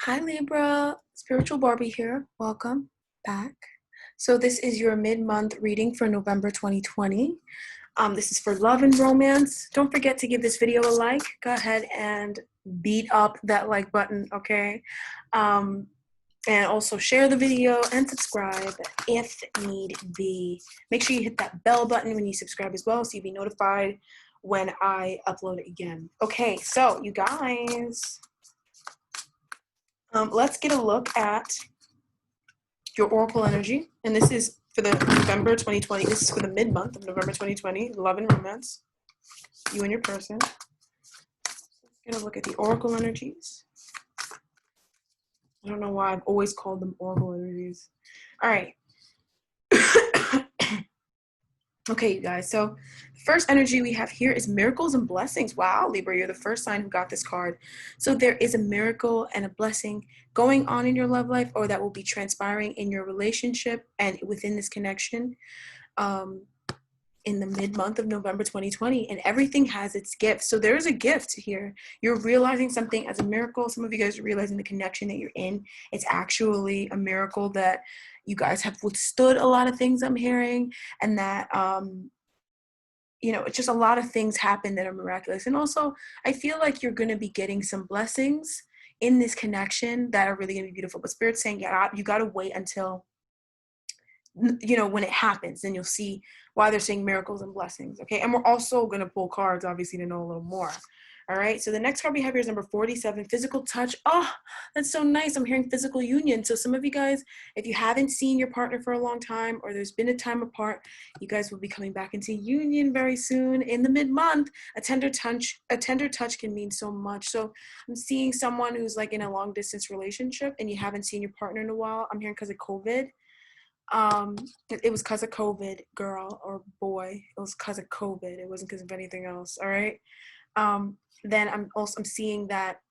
Hi Libra, Spiritual Barbie here. Welcome back. So this is your mid-month reading for November 2020. This is for love and romance. Don't forget to give this video a like. Go ahead and beat up that like button, okay? And also share the video and subscribe if need be. Make sure you hit that bell button when you subscribe as well so you'll be notified when I upload it again. Okay, so you guys, let's get a look at your oracle energy. And this is for the November 2020. This is for the mid-month of November 2020. Love and romance. You and your person. Let's get a look at the oracle energies. I don't know why I've always called them oracle energies. All right. Okay, you guys. So the first energy we have here is miracles and blessings. Wow, Libra, you're the first sign who got this card. So there is a miracle and a blessing going on in your love life, or that will be transpiring in your relationship and within this connection in the mid-month of November 2020. And everything has its gift. So there is a gift here. You're realizing something as a miracle. Some of you guys are realizing the connection that you're in. It's actually a miracle that you guys have withstood a lot of things I'm hearing, and that it's just a lot of things happen that are miraculous. And also I feel like you're going to be getting some blessings in this connection that are really going to be beautiful. But Spirit's saying, yeah, you got to wait until when it happens, then you'll see why they're saying miracles and blessings. Okay, and we're also going to pull cards obviously to know a little more. All right, so the next card we have here is number 47, physical touch. Oh, that's so nice. I'm hearing physical union. So some of you guys, if you haven't seen your partner for a long time, or there's been a time apart, you guys will be coming back into union very soon in the mid-month. A tender touch can mean so much. So I'm seeing someone who's like in a long distance relationship and you haven't seen your partner in a while. I'm hearing because of COVID. It was because of COVID, girl or boy. It was because of COVID. It wasn't because of anything else. All right. Then I'm seeing that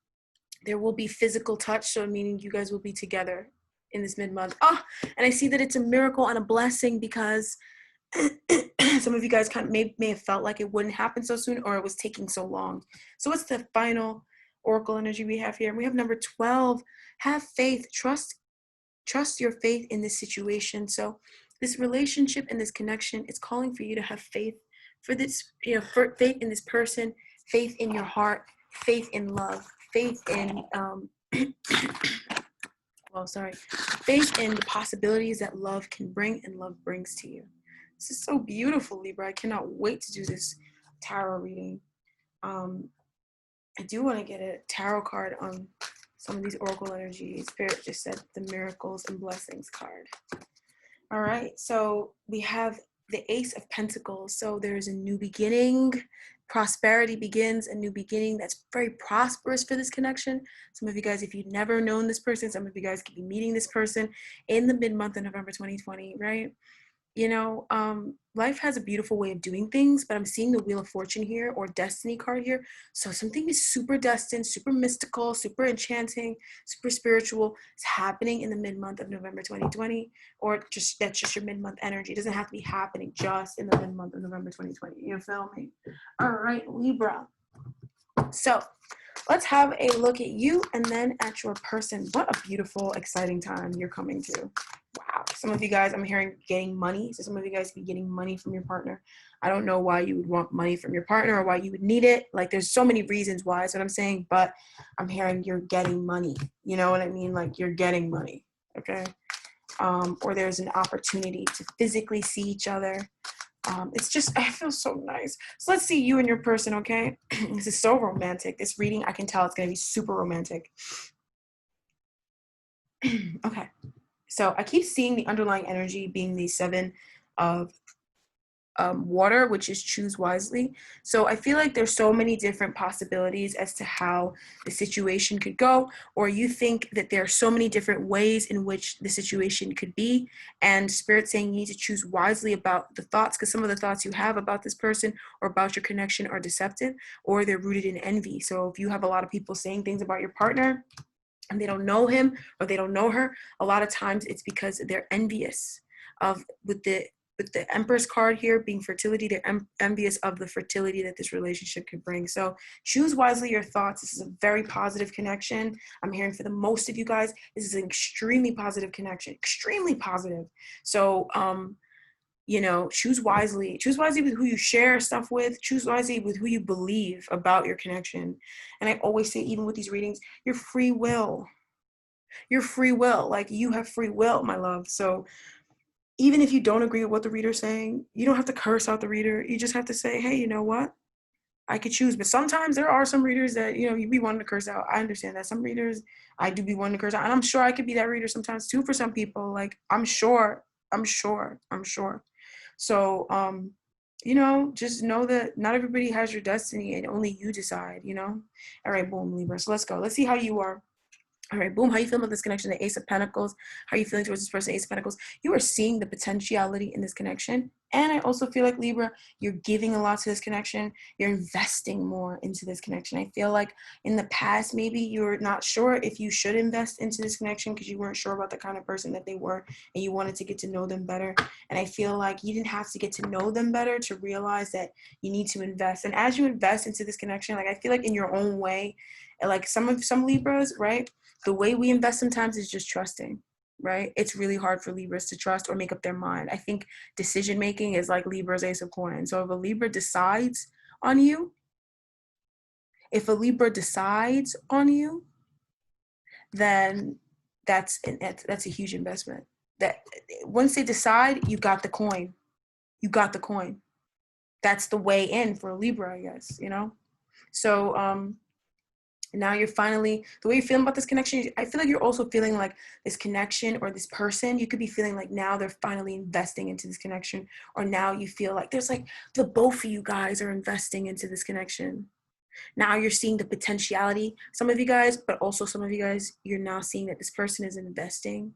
there will be physical touch, so meaning you guys will be together in this mid-month. Oh, and I see that it's a miracle and a blessing because some of you guys kind of may have felt like it wouldn't happen so soon, or it was taking so long. So what's the final oracle energy we have here? We have number 12. Have faith. Trust your faith in this situation. So this relationship and this connection, it's calling for you to have faith for this, for faith in this person, faith in your heart, faith in love, faith in faith in the possibilities that love can bring and love brings to you. This is so beautiful, Libra. I cannot wait to do this tarot reading. I do want to get a tarot card on some of these oracle energies. Spirit just said the miracles and blessings card. All right, so we have the Ace of Pentacles. So there's a new beginning. Prosperity begins, a new beginning that's very prosperous for this connection. Some of you guys, if you've never known this person, some of you guys could be meeting this person in the mid-month of November 2020, right? Life has a beautiful way of doing things, but I'm seeing the Wheel of Fortune here, or Destiny card here. So something is super destined, super mystical, super enchanting, super spiritual. It's happening in the mid-month of November 2020, or that's just your mid-month energy. It doesn't have to be happening just in the mid-month of November 2020. You feel me? All right, Libra. So let's have a look at you and then at your person. What a beautiful, exciting time you're coming to. Wow. Some of you guys, I'm hearing getting money. So some of you guys be getting money from your partner. I don't know why you would want money from your partner or why you would need it. Like, there's so many reasons why is what I'm saying, but I'm hearing you're getting money. You know what I mean? Like, you're getting money. Okay. Or there's an opportunity to physically see each other. It's just, I feel so nice. So let's see you and your person, okay? This is so romantic. This reading, I can tell it's going to be super romantic. Okay. So I keep seeing the underlying energy being the 7 of water, which is choose wisely. So I feel like there's so many different possibilities as to how the situation could go, or you think that there are so many different ways in which the situation could be, and Spirit saying you need to choose wisely about the thoughts, because some of the thoughts you have about this person or about your connection are deceptive, or they're rooted in envy. So if you have a lot of people saying things about your partner and they don't know him or they don't know her, a lot of times it's because they're envious of with the with the Empress card here being fertility, they're envious of the fertility that this relationship could bring. So choose wisely your thoughts. This is a very positive connection. I'm hearing for the most of you guys, this is an extremely positive connection, extremely positive. So, you know, choose wisely with who you share stuff with, choose wisely with who you believe about your connection. And I always say, even with these readings, your free will, like you have free will, my love. So even if you don't agree with what the reader's saying, you don't have to curse out the reader. You just have to say, hey, you know what? I could choose. But sometimes there are some readers that, you know, you be wanting to curse out. I understand that. Some readers, I do be wanting to curse out. And I'm sure I could be that reader sometimes too for some people. Like, I'm sure. So, you know, just know that not everybody has your destiny and only you decide, you know? All right, boom, Libra. So let's go. Let's see how you are. All right, boom. How you feeling about this connection? The Ace of Pentacles. How are you feeling towards this person, Ace of Pentacles? You are seeing the potentiality in this connection. And I also feel like, Libra, you're giving a lot to this connection. You're investing more into this connection. I feel like in the past, maybe you're not sure if you should invest into this connection because you weren't sure about the kind of person that they were and you wanted to get to know them better. And I feel like you didn't have to get to know them better to realize that you need to invest. And as you invest into this connection, like I feel like in your own way, like some Libras, right? The way we invest sometimes is just trusting, right? It's really hard for Libras to trust or make up their mind. I think decision making is like Libra's Ace of Coins. So if a Libra decides on you, then that's a huge investment. That once they decide, you got the coin. That's the way in for a Libra, I guess, you know? So, now you're finally, the way you're feeling about this connection, I feel like you're also feeling like this connection or this person, you could be feeling like now they're finally investing into this connection, or now you feel like there's like the both of you guys are investing into this connection. Now you're seeing the potentiality, some of you guys, but also some of you guys, you're now seeing that this person is investing,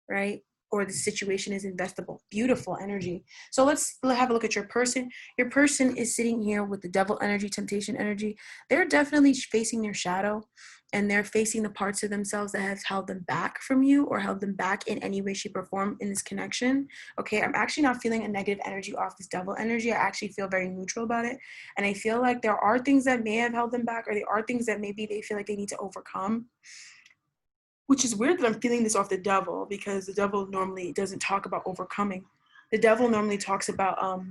right? Or the situation is investable. Beautiful energy. So let's have a look at your person. Your person is sitting here with the devil energy, temptation energy. They're definitely facing their shadow, and they're facing the parts of themselves that have held them back from you or held them back in any way, shape, or form in this connection. Okay, I'm actually not feeling a negative energy off this devil energy. I actually feel very neutral about it. And I feel like there are things that may have held them back, or there are things that maybe they feel like they need to overcome. Which is weird that I'm feeling this off the devil, because the devil normally doesn't talk about overcoming. The devil normally talks about all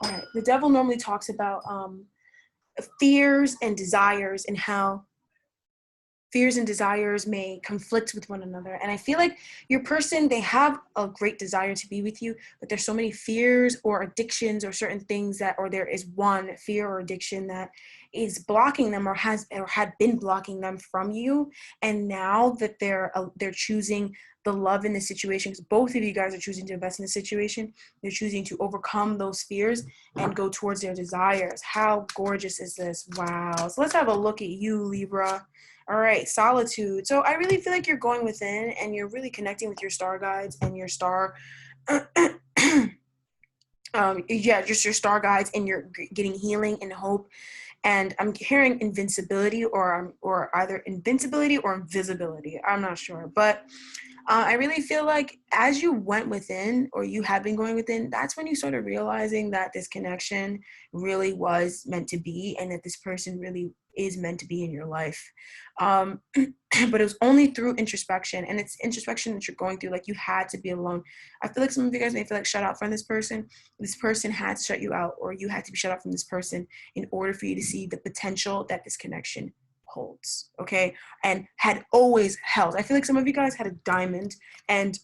right. The devil normally talks about fears and desires, and how fears and desires may conflict with one another. And I feel like your person, they have a great desire to be with you, but there's so many fears or addictions or certain things that, or there is one fear or addiction that is blocking them or had been blocking them from you. And now that they're choosing the love in the situation, because both of you guys are choosing to invest in the situation, they're choosing to overcome those fears and go towards their desires. How gorgeous is this? Wow. So let's have a look at you, Libra. All right, solitude. So I really feel like you're going within and you're really connecting with your star guides and your star, just your star guides, and you're getting healing and hope. And I'm hearing invincibility, or either invincibility or invisibility. I'm not sure, but I really feel like as you went within, or you have been going within, that's when you started realizing that this connection really was meant to be, and that this person really is meant to be in your life. But it was only through introspection, and it's introspection that you're going through. Like, you had to be alone. I feel like some of you guys may feel like shut out from this person. This person had to shut you out, or you had to be shut out from this person in order for you to see the potential that this connection holds, okay, and had always held. I feel like some of you guys had a diamond, and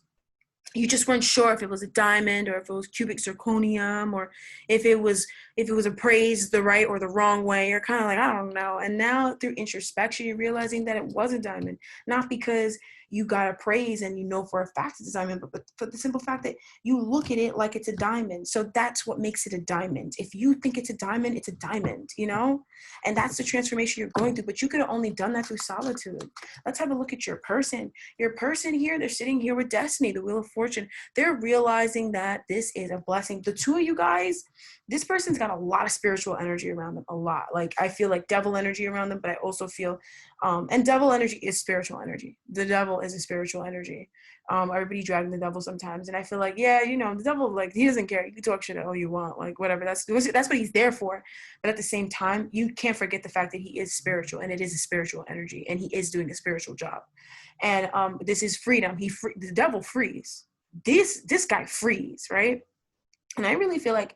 you just weren't sure if it was a diamond, or if it was cubic zirconium, or if it was appraised the right or the wrong way. You're kind of like, I don't know. And now through introspection, you're realizing that it was a diamond, not because you got appraised and you know for a fact it's a diamond, but for the simple fact that you look at it like it's a diamond. So that's what makes it a diamond. If you think it's a diamond, it's a diamond, you know? And that's the transformation you're going through. But you could have only done that through solitude. Let's have a look at your person. Your person here, they're sitting here with destiny, the wheel of fortune. They're realizing that this is a blessing. The two of you guys, this person's got a lot of spiritual energy around them, a lot. Like, I feel like devil energy around them, but I also feel, and devil energy is spiritual energy. The devil is a spiritual energy. Everybody dragging the devil sometimes. And I feel like, yeah, you know, the devil, like, he doesn't care. You can talk shit all you want, like, whatever. That's what he's there for. But at the same time, you can't forget the fact that he is spiritual, and it is a spiritual energy, and he is doing a spiritual job. And this is freedom. The devil frees. This guy frees, right? And I really feel like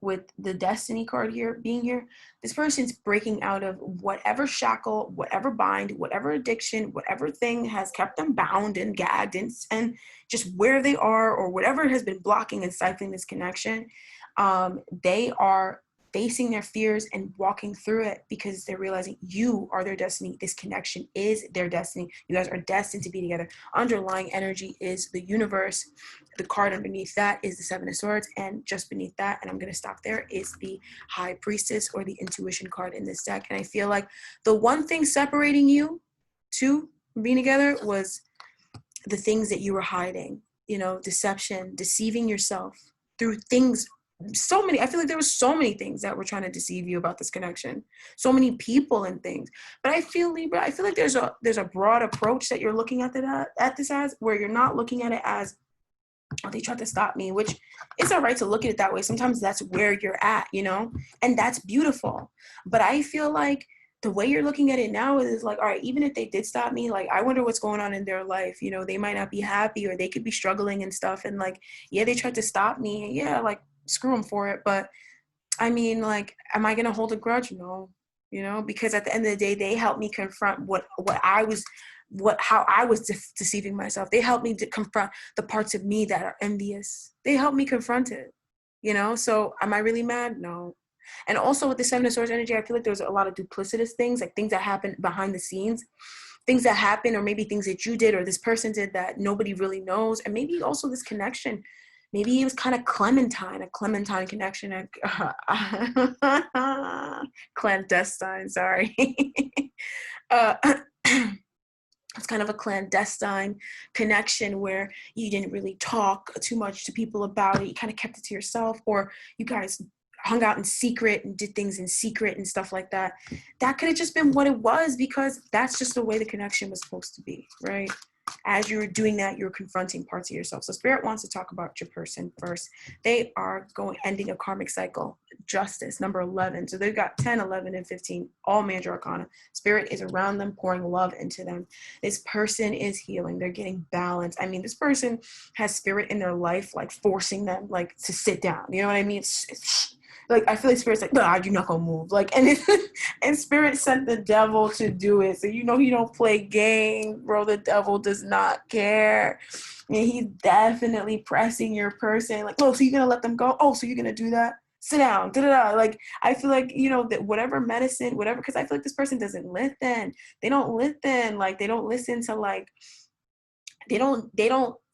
with the Destiny card here being here, this person's breaking out of whatever shackle, whatever bind, whatever addiction, whatever thing has kept them bound and gagged and just where they are, or whatever has been blocking and stifling this connection. They are facing their fears and walking through it because they're realizing you are their destiny. This connection is their destiny. You guys are destined to be together. Underlying energy is the universe. The card underneath that is the Seven of Swords, and just beneath that, and I'm going to stop there, is the High Priestess, or the Intuition card in this deck. And I feel like the one thing separating you two being together was the things that you were hiding, you know, deception, deceiving yourself through things. I feel like there was so many things that were trying to deceive you about this connection, so many people and things. But I feel, Libra, I feel like there's a broad approach that you're looking at this as, where you're not looking at it as, oh, they tried to stop me, which it's all right to look at it that way. Sometimes that's where you're at, you know, and that's beautiful. But I feel like the way you're looking at it now is like, all right, even if they did stop me, like, I wonder what's going on in their life. You know, they might not be happy, or they could be struggling and stuff. And like, yeah, they tried to stop me. Yeah, like, screw them for it. But I mean, like, am I going to hold a grudge? No, you know, because at the end of the day, they helped me confront how I was deceiving myself. They helped me to confront the parts of me that are envious. They helped me confront it, you know? So am I really mad? No. And also with the Seven of Swords energy, I feel like there's a lot of duplicitous things, like things that happen behind the scenes, things that happen, or maybe things that you did or this person did that nobody really knows. And maybe also this connection, maybe it was kind of a Clementine connection. Clandestine, sorry. It's kind of a clandestine connection where you didn't really talk too much to people about it. You kind of kept it to yourself, or you guys hung out in secret and did things in secret and stuff like that. That could have just been what it was, because that's just the way the connection was supposed to be, right? As you were doing that, you're confronting parts of yourself. So Spirit wants to talk about your person first. They are ending a karmic cycle. Justice, number 11. So they've got 10, 11, and 15, all major arcana. Spirit is around them, pouring love into them. This person is healing. They're getting balance. I mean, this person has spirit in their life, like forcing them, like, to sit down. You know what I mean? It's like, I feel like Spirit's like, nah, you're not gonna move. Like, and Spirit sent the devil to do it. So, you know, he don't play games, bro. The devil does not care. And he's definitely pressing your person. Like, oh, so you're gonna let them go? Oh, so you're gonna do that? Sit down. Da-da-da. Like, I feel like, you know, that whatever medicine, whatever, because I feel like this person doesn't listen. They don't listen. Like, they don't listen to, like, they don't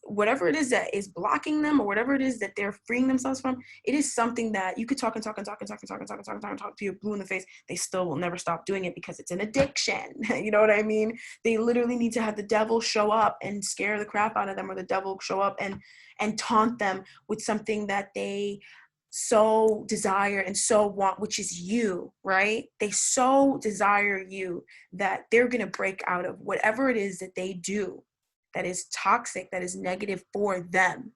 whatever it is that is blocking them, or whatever it is that they're freeing themselves from. It is something that you could talk and talk and talk and talk and talk and talk and talk and talk and talk to you blue in the face. They still will never stop doing it, because it's an addiction. You know what I mean? They literally need to have the devil show up and scare the crap out of them, or the devil show up and taunt them with something that they so desire and so want, which is you, right? They so desire you that they're going to break out of whatever it is that they do that is toxic, that is negative for them.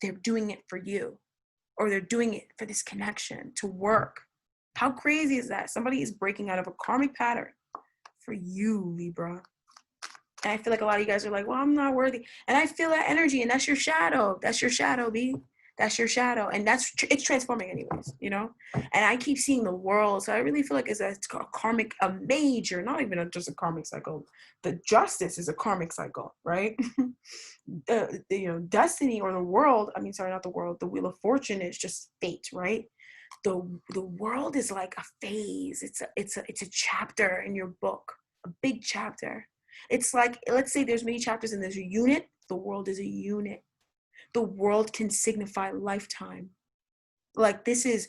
They're doing it for you, or they're doing it for this connection to work. How crazy is that? Somebody is breaking out of a karmic pattern for you, Libra. And I feel like a lot of you guys are like, well, I'm not worthy. And I feel that energy, and that's your shadow. That's your shadow, B. That's your shadow. And it's transforming anyways, you know? And I keep seeing the world. So I really feel like it's a karmic, a major, not even just a karmic cycle. The justice is a karmic cycle, right? You know, destiny, or the world, I mean, sorry, not the world, the Wheel of Fortune is just fate, right? The world is like a phase. It's a chapter in your book, a big chapter. It's like, let's say there's many chapters and there's a unit. The world is a unit. The world can signify lifetime. Like, this is,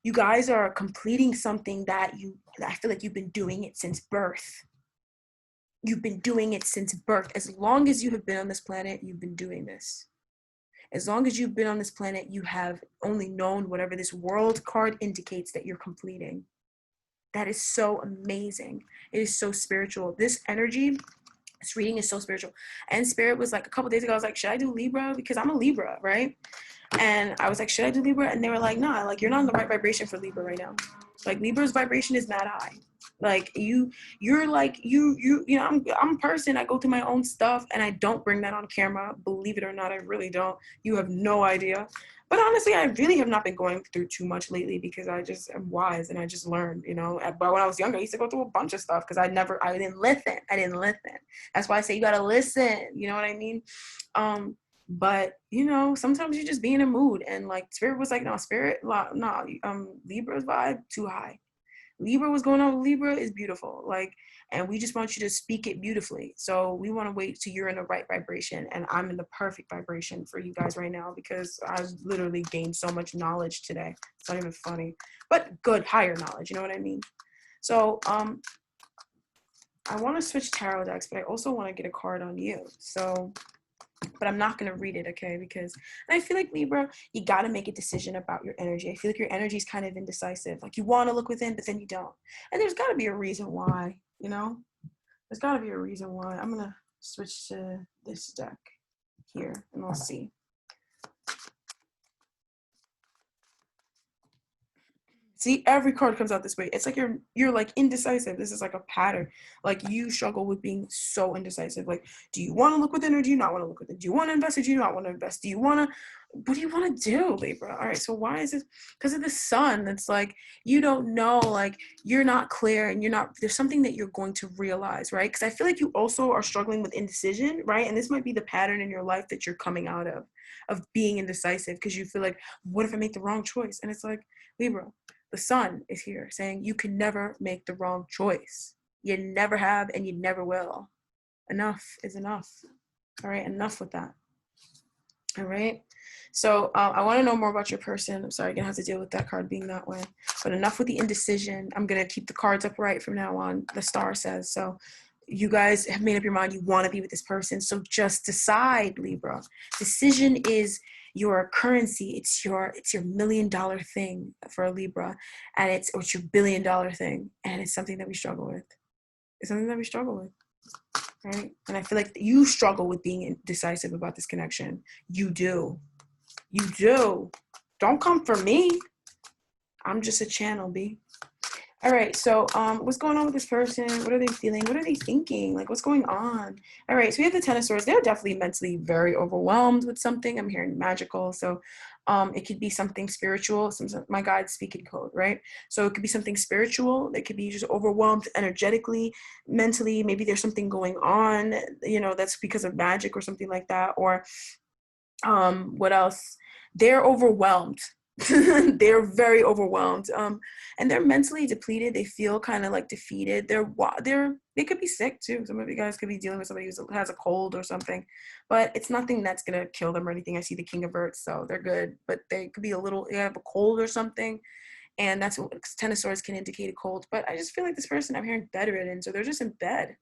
you guys are completing something that I feel like you've been doing it since birth. You've been doing it since birth. As long as you have been on this planet, you've been doing this. As long as you've been on this planet, you have only known whatever this world card indicates that you're completing. That is so amazing. It is so spiritual. This energy, this reading is so spiritual. And Spirit was like, a couple days ago, I was like, should I do Libra? Because I'm a Libra, right? And I was like, should I do Libra? And they were like, nah, like, you're not in the right vibration for Libra right now. Like, Libra's vibration is mad high. Like, you're like, you know, I'm a person. I go through my own stuff, and I don't bring that on camera. Believe it or not, I really don't. You have no idea. But honestly, I really have not been going through too much lately because I just am wise and I just learned, you know. But when I was younger, I used to go through a bunch of stuff because I didn't listen. I didn't listen. That's why I say you gotta listen. You know what I mean? But you know, sometimes you just be in a mood, and like Spirit was like, no, Libra's vibe too high. Libra, what's going on with Libra is beautiful. Like, and we just want you to speak it beautifully. So we want to wait till you're in the right vibration, and I'm in the perfect vibration for you guys right now because I literally gained so much knowledge today. It's not even funny, but good, higher knowledge. You know what I mean? So, I want to switch tarot decks, but I also want to get a card on you. So, but I'm not going to read it, okay? Because I feel like Libra, you got to make a decision about your energy. I feel like your energy is kind of indecisive. Like you want to look within, but then you don't. And there's got to be a reason why, you know? There's got to be a reason why. I'm going to switch to this deck here, and we'll see. See, every card comes out this way. It's like you're like indecisive. This is like a pattern. Like you struggle with being so indecisive. Like, do you want to look within or do you not want to look within? Do you want to invest or do you not want to invest? Do you want to, what do you want to do, Libra? All right, so why is this? Because of the sun. It's like, you don't know, like you're not clear and there's something that you're going to realize, right? Because I feel like you also are struggling with indecision, right? And this might be the pattern in your life that you're coming out of being indecisive because you feel like, what if I make the wrong choice? And it's like, Libra, the sun is here saying you can never make the wrong choice. You never have and you never will. Enough is enough. All right, enough with that. All right. So I want to know more about your person. I'm sorry, I'm going to have to deal with that card being that way. But enough with the indecision. I'm going to keep the cards upright from now on. The star says. So you guys have made up your mind. You want to be with this person. So just decide, Libra. Decision is your currency. It's your $1 million thing for a Libra, and it's your $1 billion thing, and it's something that we struggle with. It's something that we struggle with, right? And I feel like you struggle with being indecisive about this connection. You do. Don't come for me. I'm just a channel, B. All right, so what's going on with this person? What are they feeling? What are they thinking? Like, what's going on? All right, so we have the Ten of Swords. They're definitely mentally very overwhelmed with something. I'm hearing magical, so it could be something spiritual. My guides speak in code, right? So it could be something spiritual. It could be just overwhelmed energetically, mentally. Maybe there's something going on, you know, that's because of magic or something like that. Or what else? They're overwhelmed. They're very overwhelmed, and they're mentally depleted. They feel kind of like defeated. They could be sick too. Some of you guys could be dealing with somebody who has a cold or something, but it's nothing that's gonna kill them or anything. I see the King of Earth, so they're good, but they could be they have a cold or something, and that's what Ten of Swords can indicate, a cold. But I just feel like this person, I'm hearing bedridden, so they're just in bed.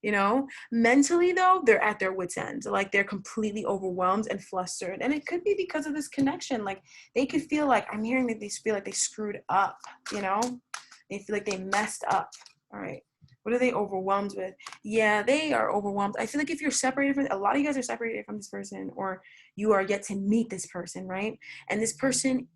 You know, mentally though, they're at their wits' end. Like they're completely overwhelmed and flustered, and it could be because of this connection. Like they could feel like, I'm hearing that they feel like they screwed up. You know, they feel like they messed up. All right, what are they overwhelmed with? Yeah, they are overwhelmed. I feel like if you're separated from, a lot of you guys are separated from this person, or you are yet to meet this person, right? And this person,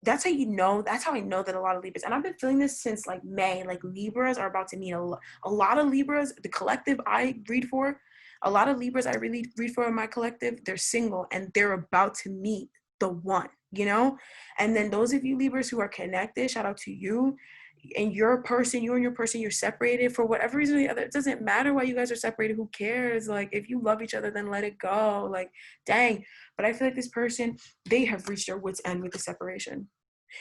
that's how I know that a lot of Libras, and I've been feeling this since like May, like Libras are about to meet a lot of Libras, the collective I read for, a lot of Libras I really read for in my collective, they're single and they're about to meet the one, you know? And then those of you Libras who are connected, shout out to you. And you and your person, you're separated for whatever reason or the other. It doesn't matter why you guys are separated. Who cares? Like, if you love each other, then let it go. Like, dang. But I feel like this person, they have reached their wits' end with the separation.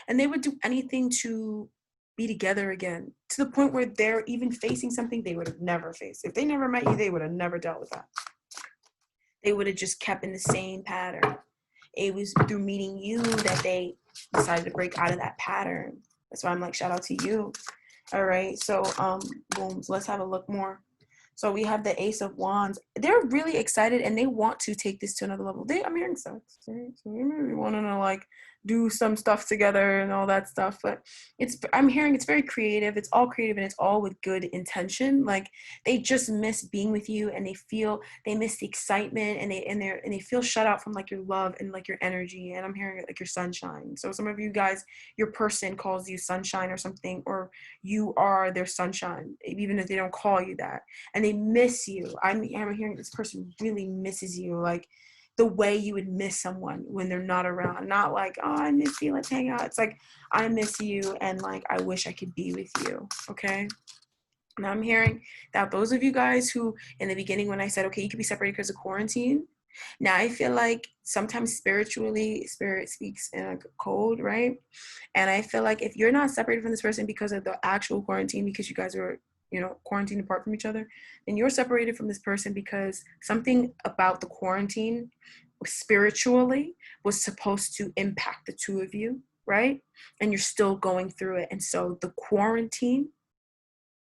And they would do anything to be together again, to the point where they're even facing something they would have never faced. If they never met you, they would have never dealt with that. They would have just kept in the same pattern. It was through meeting you that they decided to break out of that pattern. That's why I'm like, shout out to you. All right, so boom, so let's have a look more. So we have the Ace of Wands. They're really excited and they want to take this to another level. I'm hearing sex, right? So they maybe want to like do some stuff together and all that stuff. But I'm hearing it's very creative. It's all creative and it's all with good intention. Like they just miss being with you and they miss the excitement and they feel shut out from like your love and like your energy. And I'm hearing like your sunshine. So some of you guys, your person calls you sunshine or something, or you are their sunshine, even if they don't call you that. And they miss you. I'm hearing this person really misses you, like the way you would miss someone when they're not around. Not like, oh, I miss you, let's hang out. It's like, I miss you and like, I wish I could be with you, okay? Now I'm hearing that those of you guys who, in the beginning when I said, okay, you could be separated because of quarantine, now I feel like sometimes spiritually, spirit speaks in a code, right? And I feel like if you're not separated from this person because of the actual quarantine, because you guys were, quarantined apart from each other, then you're separated from this person because something about the quarantine spiritually was supposed to impact the two of you, right? And you're still going through it. And so the quarantine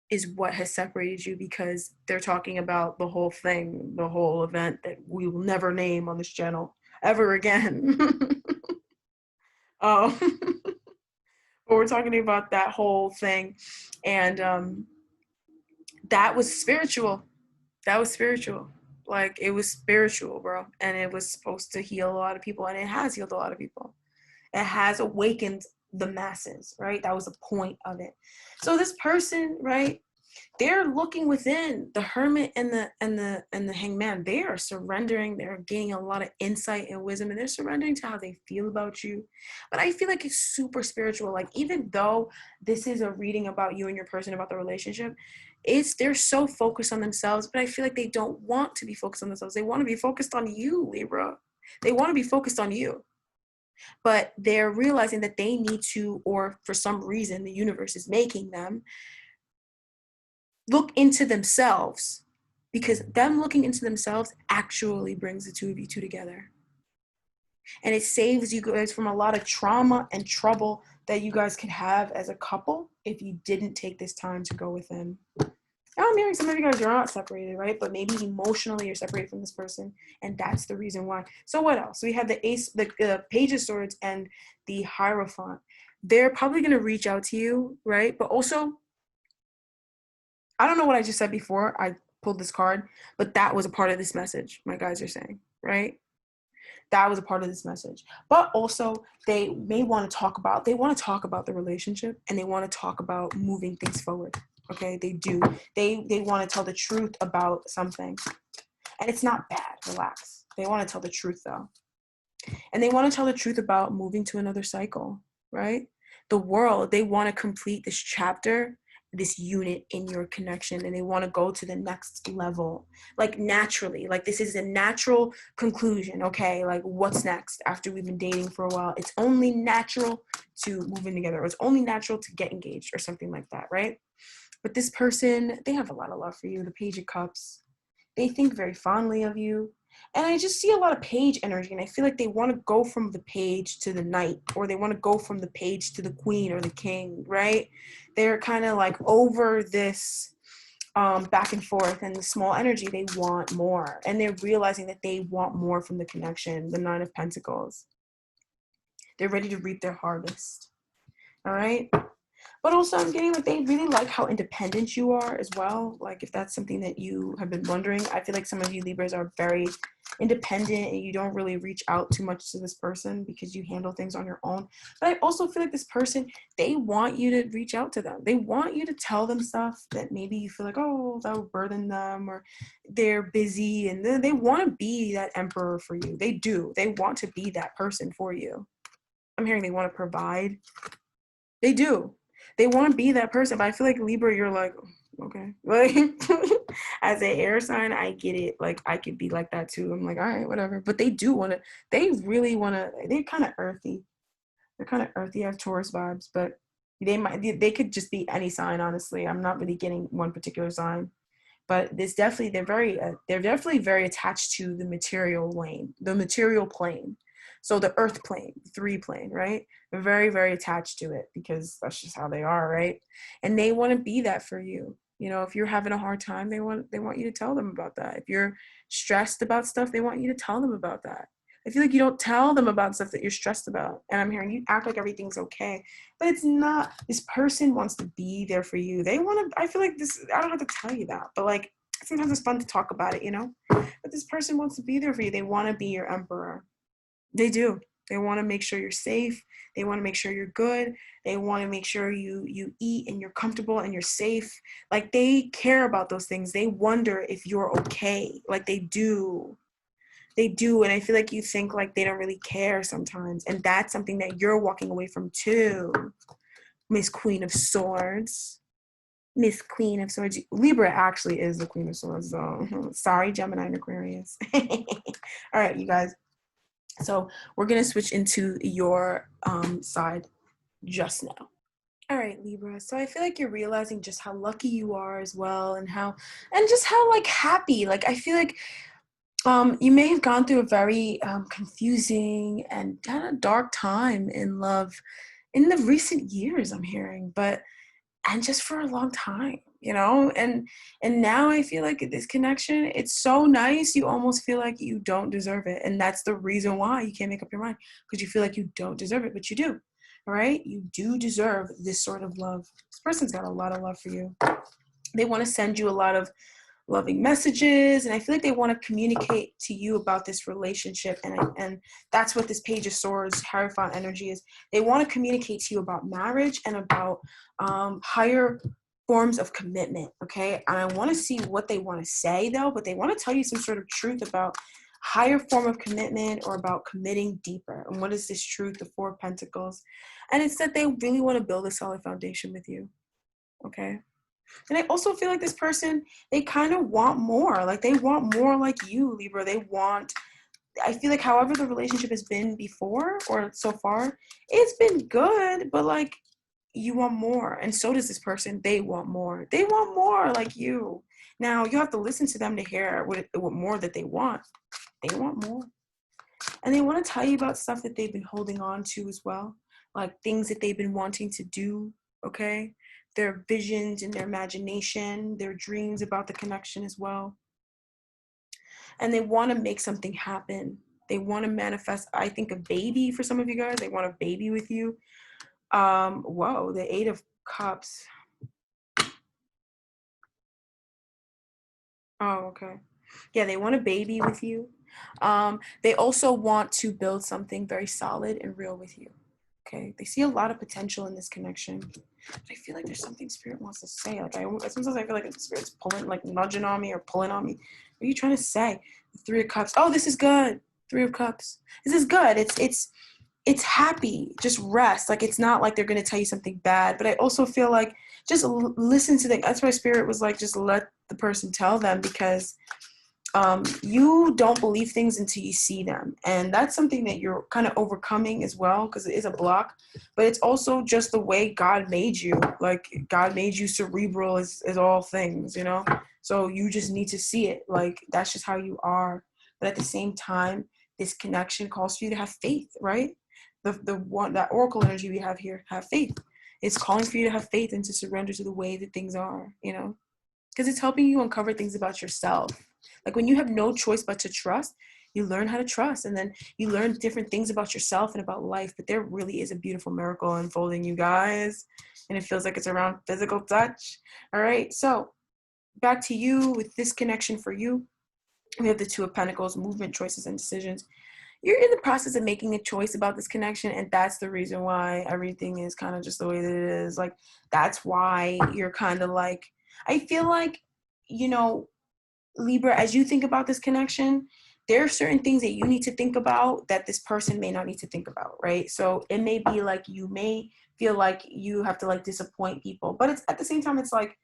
is what has separated you, because they're talking about the whole thing, the whole event that we will never name on this channel ever again. um, but we're talking about that whole thing. And that was spiritual. That was spiritual. Like, it was spiritual, bro. And it was supposed to heal a lot of people. And it has healed a lot of people. It has awakened the masses, right? That was the point of it. So this person, right, they're looking within. The Hermit and the Hangman, they are surrendering. They're gaining a lot of insight and wisdom, and they're surrendering to how they feel about you. But I feel like it's super spiritual. Like, even though this is a reading about you and your person, about the relationship, they're so focused on themselves, but I feel like they don't want to be focused on themselves. They want to be focused on you, Libra. They want to be focused on you. But they're realizing that they need to, or for some reason, the universe is making them look into themselves, because them looking into themselves actually brings the two of you two together. And it saves you guys from a lot of trauma and trouble that you guys could have as a couple if you didn't take this time to go within. Now I'm hearing some of you guys are not separated, right? But maybe emotionally you're separated from this person, and that's the reason why. So what else? We have the Ace, the Page of Swords, and the Hierophant. They're probably going to reach out to you, right? But also, I don't know what I just said before I pulled this card, but that was a part of this message, my guys are saying, right? That was a part of this message. But also, they want to talk about the relationship, and they want to talk about moving things forward. Okay, they do. They want to tell the truth about something. And it's not bad. Relax. They want to tell the truth, though. And they want to tell the truth about moving to another cycle, right? The world, they want to complete this chapter, this unit in your connection, and they want to go to the next level, like naturally. Like, this is a natural conclusion, okay? Like, what's next after we've been dating for a while? It's only natural to move in together. Or it's only natural to get engaged or something like that, right? But this person, they have a lot of love for you. The Page of Cups. They think very fondly of you. And I just see a lot of page energy, and I feel like they want to go from the page to the knight, or they want to go from the page to the queen or the king, right? They're kind of like over this back and forth, and the small energy, they want more. And they're realizing that they want more from the connection, the Nine of Pentacles. They're ready to reap their harvest, all right? But also, I'm getting like they really like how independent you are as well. Like, if that's something that you have been wondering, I feel like some of you Libras are very independent and you don't really reach out too much to this person because you handle things on your own. But I also feel like this person, they want you to reach out to them. They want you to tell them stuff that maybe you feel like, oh, that would burden them, or they're busy, and they want to be that emperor for you. They do. They want to be that person for you. I'm hearing they want to provide. They do. They want to be that person, but I feel like Libra, you're like, okay. Like, as an air sign, I get it. Like, I could be like that too. I'm like, all right, whatever. But they do want to, they really want to, they're kind of earthy. They're kind of earthy, have Taurus vibes, but they could just be any sign, honestly. I'm not really getting one particular sign. But there's definitely, they're definitely very attached to the material plane. So the earth plane, 3 plane, right? They're very, very attached to it because that's just how they are, right? And they want to be that for you. You know, if you're having a hard time, they want you to tell them about that. If you're stressed about stuff, they want you to tell them about that. I feel like you don't tell them about stuff that you're stressed about. And I'm hearing you act like everything's okay, but it's not. This person wants to be there for you. They want to, I feel like this, I don't have to tell you that, but like sometimes it's fun to talk about it, you know? But this person wants to be there for you. They want to be your emperor. They do. They want to make sure you're safe. They want to make sure you're good. They want to make sure you eat and you're comfortable and you're safe. Like they care about those things. They wonder if you're okay. Like they do. They do. And I feel like you think like they don't really care sometimes. And that's something that you're walking away from too, Miss Queen of Swords. Miss Queen of Swords. Libra actually is the Queen of Swords, though. Sorry, Gemini and Aquarius. All right, you guys. So we're going to switch into your side just now. All right, Libra. So I feel like you're realizing just how lucky you are as well, and just how like happy. Like I feel like you may have gone through a very confusing and kind of dark time in love in the recent years, I'm hearing, and just for a long time, you know, and now I feel like this connection, it's so nice, you almost feel like you don't deserve it. And that's the reason why you can't make up your mind, because you feel like you don't deserve it, but you do. All right, you do deserve this sort of love. This person's got a lot of love for you. They want to send you a lot of loving messages, and I feel like they want to communicate to you about this relationship, and that's what this Page of Swords Hierophant energy is. They want to communicate to you about marriage and about higher forms of commitment. Okay, and I want to see what they want to say though, but they want to tell you some sort of truth about higher form of commitment or about committing deeper. And what is this truth? The Four of Pentacles. And it's that they really want to build a solid foundation with you. Okay. And I also feel like this person, they kind of want more. Like they want more like you, Libra. I feel like however the relationship has been before or so far, it's been good, but like you want more. And so does this person. They want more. They want more like you. Now you have to listen to them to hear what more that they want. They want more. And they want to tell you about stuff that they've been holding on to as well. Like things that they've been wanting to do, okay? Their visions and their imagination, their dreams about the connection as well. And they want to make something happen. They want to manifest, I think, a baby for some of you guys. They want a baby with you. Whoa, the Eight of Cups. Oh, okay. Yeah, they want a baby with you. They also want to build something very solid and real with you. Okay, they see a lot of potential in this connection. But I feel like there's something Spirit wants to say. Like sometimes I feel like Spirit's pulling, like nudging on me or pulling on me. What are you trying to say? The Three of Cups. Oh, this is good. Three of Cups. This is good. It's happy. Just rest. Like it's not like they're gonna tell you something bad. But I also feel like just listen to them. That's why Spirit was like, just let the person tell them, because you don't believe things until you see them. And that's something that you're kind of overcoming as well, because it is a block, but it's also just the way God made you. Like God made you cerebral as all things, you know? So you just need to see it. Like that's just how you are. But at the same time, this connection calls for you to have faith, right? The one, that oracle energy we have here, have faith. It's calling for you to have faith and to surrender to the way that things are, you know? Because it's helping you uncover things about yourself. Like when you have no choice but to trust, you learn how to trust, and then you learn different things about yourself and about life. But there really is a beautiful miracle unfolding, you guys, and it feels like it's around physical touch. All right, so back to you with this connection for you. We have the Two of Pentacles, movement, choices, and decisions. You're in the process of making a choice about this connection, and that's the reason why everything is kind of just the way that it is. Like that's why you're kind of like, I feel like, you know, Libra, as you think about this connection, there are certain things that you need to think about that this person may not need to think about, right? So it may be like you may feel like you have to like disappoint people, but it's at the same time, it's like,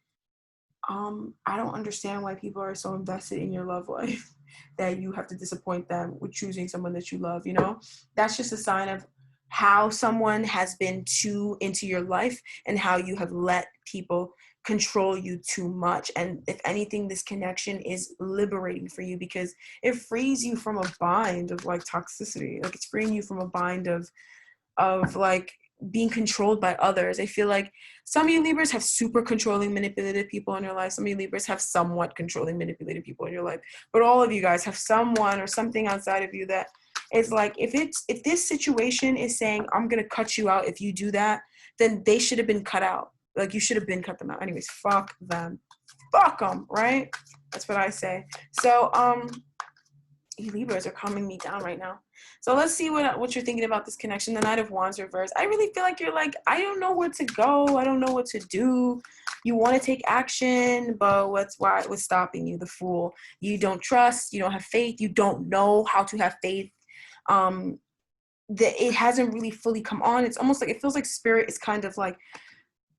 I don't understand why people are so invested in your love life that you have to disappoint them with choosing someone that you love, you know? That's just a sign of how someone has been too into your life and how you have let people control you too much. And if anything, this connection is liberating for you, because it frees you from a bind of like toxicity. Like it's freeing you from a bind of like being controlled by others. I feel like some of you Libras have super controlling, manipulative people in your life. Some of you Libras have somewhat controlling, manipulative people in your life. But all of you guys have someone or something outside of you that is like, if this situation is saying, I'm going to cut you out if you do that, then they should have been cut out. Like, you should have been cut them out. Anyways, fuck them. Fuck them, right? That's what I say. So, you Libras are calming me down right now. So let's see what you're thinking about this connection. The Knight of Wands reversed. I really feel like you're like, I don't know where to go. I don't know what to do. You want to take action, but what's stopping you? The Fool. You don't trust. You don't have faith. You don't know how to have faith. That it hasn't really fully come on. It's almost like, it feels like Spirit is kind of like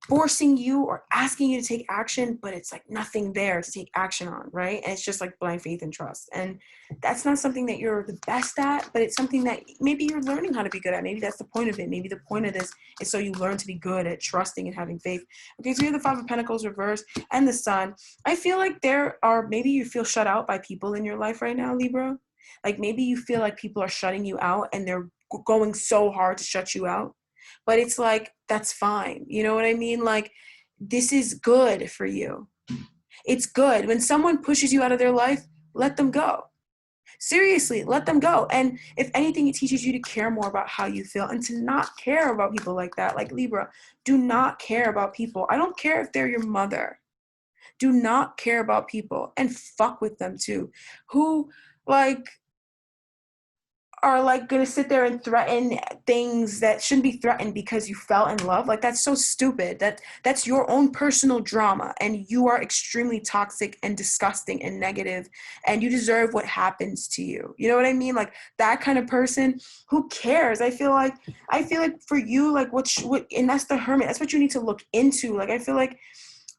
forcing you or asking you to take action, but it's like nothing there to take action on, right? And it's just like blind faith and trust. And that's not something that you're the best at, but it's something that maybe you're learning how to be good at. Maybe that's the point of it. Maybe the point of this is so you learn to be good at trusting and having faith. Okay, so you have the Five of Pentacles reversed and the Sun. I feel like maybe you feel shut out by people in your life right now, Libra. Like maybe you feel like people are shutting you out and they're going so hard to shut you out. But it's like, that's fine. You know what I mean? Like, this is good for you. It's good. When someone pushes you out of their life, let them go. Seriously, let them go. And if anything, it teaches you to care more about how you feel and to not care about people like that. Like Libra, do not care about people. I don't care if they're your mother. Do not care about people and fuck with them too. Who, like, are like gonna sit there and threaten things that shouldn't be threatened because you fell in love. Like, that's so stupid. That's your own personal drama, and you are extremely toxic and disgusting and negative, and you deserve what happens to you. You know what I mean? Like, that kind of person, who cares? I feel like for you, like, what and that's the Hermit. That's what you need to look into. Like, I feel like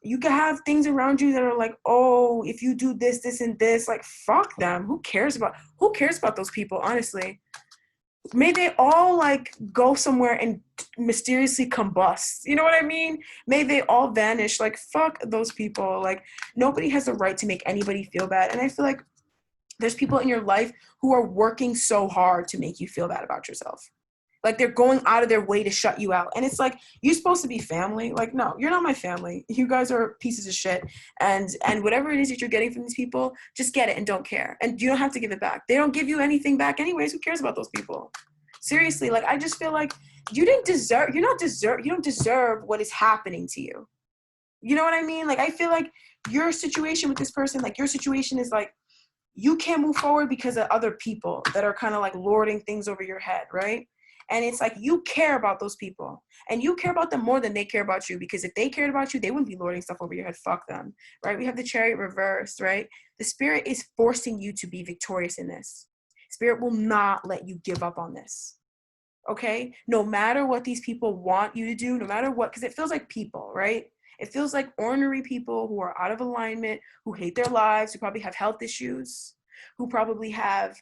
you can have things around you that are like, oh, if you do this, this, and this, like, fuck them. Who cares about those people, honestly? May they all, like, go somewhere and mysteriously combust. You know what I mean? May they all vanish. Like, fuck those people. Like, nobody has the right to make anybody feel bad. And I feel like there's people in your life who are working so hard to make you feel bad about yourself. Like, they're going out of their way to shut you out. And it's like, you're supposed to be family. Like, no, you're not my family. You guys are pieces of shit. And whatever it is that you're getting from these people, just get it and don't care. And you don't have to give it back. They don't give you anything back anyways. Who cares about those people? Seriously, like, I just feel like you don't deserve what is happening to you. You know what I mean? Like, I feel like your situation with this person, like, your situation is like, you can't move forward because of other people that are kind of like lording things over your head, right? And it's like, you care about those people, and you care about them more than they care about you, because if they cared about you, they wouldn't be lording stuff over your head. Fuck them, right? We have the Chariot reversed, right? The Spirit is forcing you to be victorious in this. Spirit will not let you give up on this, okay? No matter what these people want you to do, no matter what, because it feels like people, right? It feels like ornery people who are out of alignment, who hate their lives, who probably have health issues, who probably have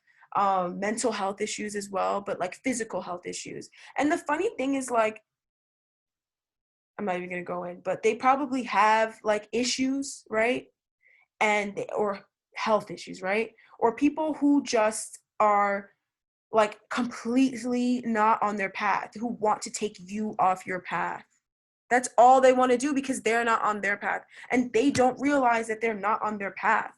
mental health issues as well, but like physical health issues. And the funny thing is, like, I'm not even gonna go in, but they probably have like issues, right? Or health issues, right? Or people who just are like completely not on their path, who want to take you off your path. That's all they want to do, because they're not on their path, and they don't realize that they're not on their path.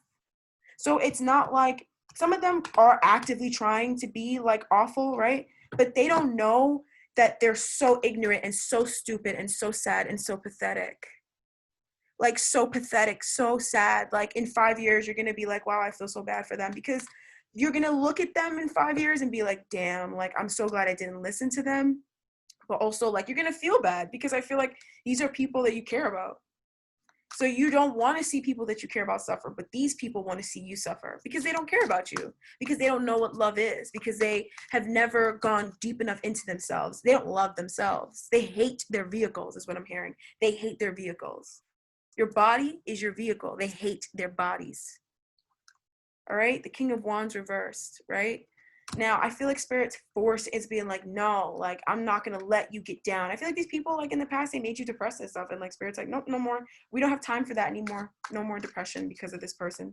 So it's not like, some of them are actively trying to be like awful, right? But they don't know that they're so ignorant and so stupid and so sad and so pathetic. Like, so pathetic, so sad. Like, in 5 years, you're going to be like, wow, I feel so bad for them, because you're going to look at them in 5 years and be like, damn, like, I'm so glad I didn't listen to them. But also, like, you're going to feel bad, because I feel like these are people that you care about. So you don't want to see people that you care about suffer, but these people want to see you suffer, because they don't care about you, because they don't know what love is, because they have never gone deep enough into themselves. They don't love themselves. They hate their vehicles, is what I'm hearing. They hate their vehicles. Your body is your vehicle. They hate their bodies. All right? The King of Wands reversed, right? Now, I feel like Spirit's force is being like, no, like, I'm not going to let you get down. I feel like these people, like, in the past, they made you depressed and stuff. And, like, Spirit's like, nope, no more. We don't have time for that anymore. No more depression because of this person.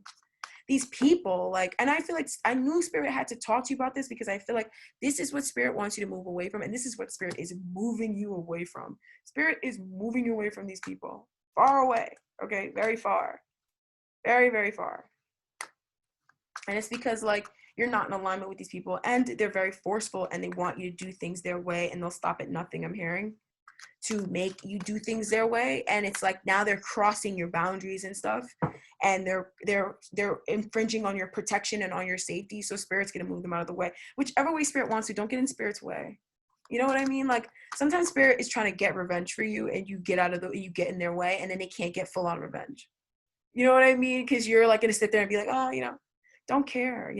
these people, like, and I feel like I knew Spirit had to talk to you about this, because I feel like this is what Spirit wants you to move away from, and this is what Spirit is moving you away from. Spirit is moving you away from these people, far away, okay, very far, very, very far. And it's because, like, you're not in alignment with these people, and they're very forceful, and they want you to do things their way, and they'll stop at nothing, I'm hearing, to make you do things their way. And it's like now they're crossing your boundaries and stuff, and they're infringing on your protection and on your safety. So Spirit's gonna move them out of the way, whichever way Spirit wants to. Don't get in Spirit's way. You know what I mean? Like, sometimes Spirit is trying to get revenge for you, and you get in their way, and then they can't get full on revenge. You know what I mean? Because you're like gonna sit there and be like, oh, don't care.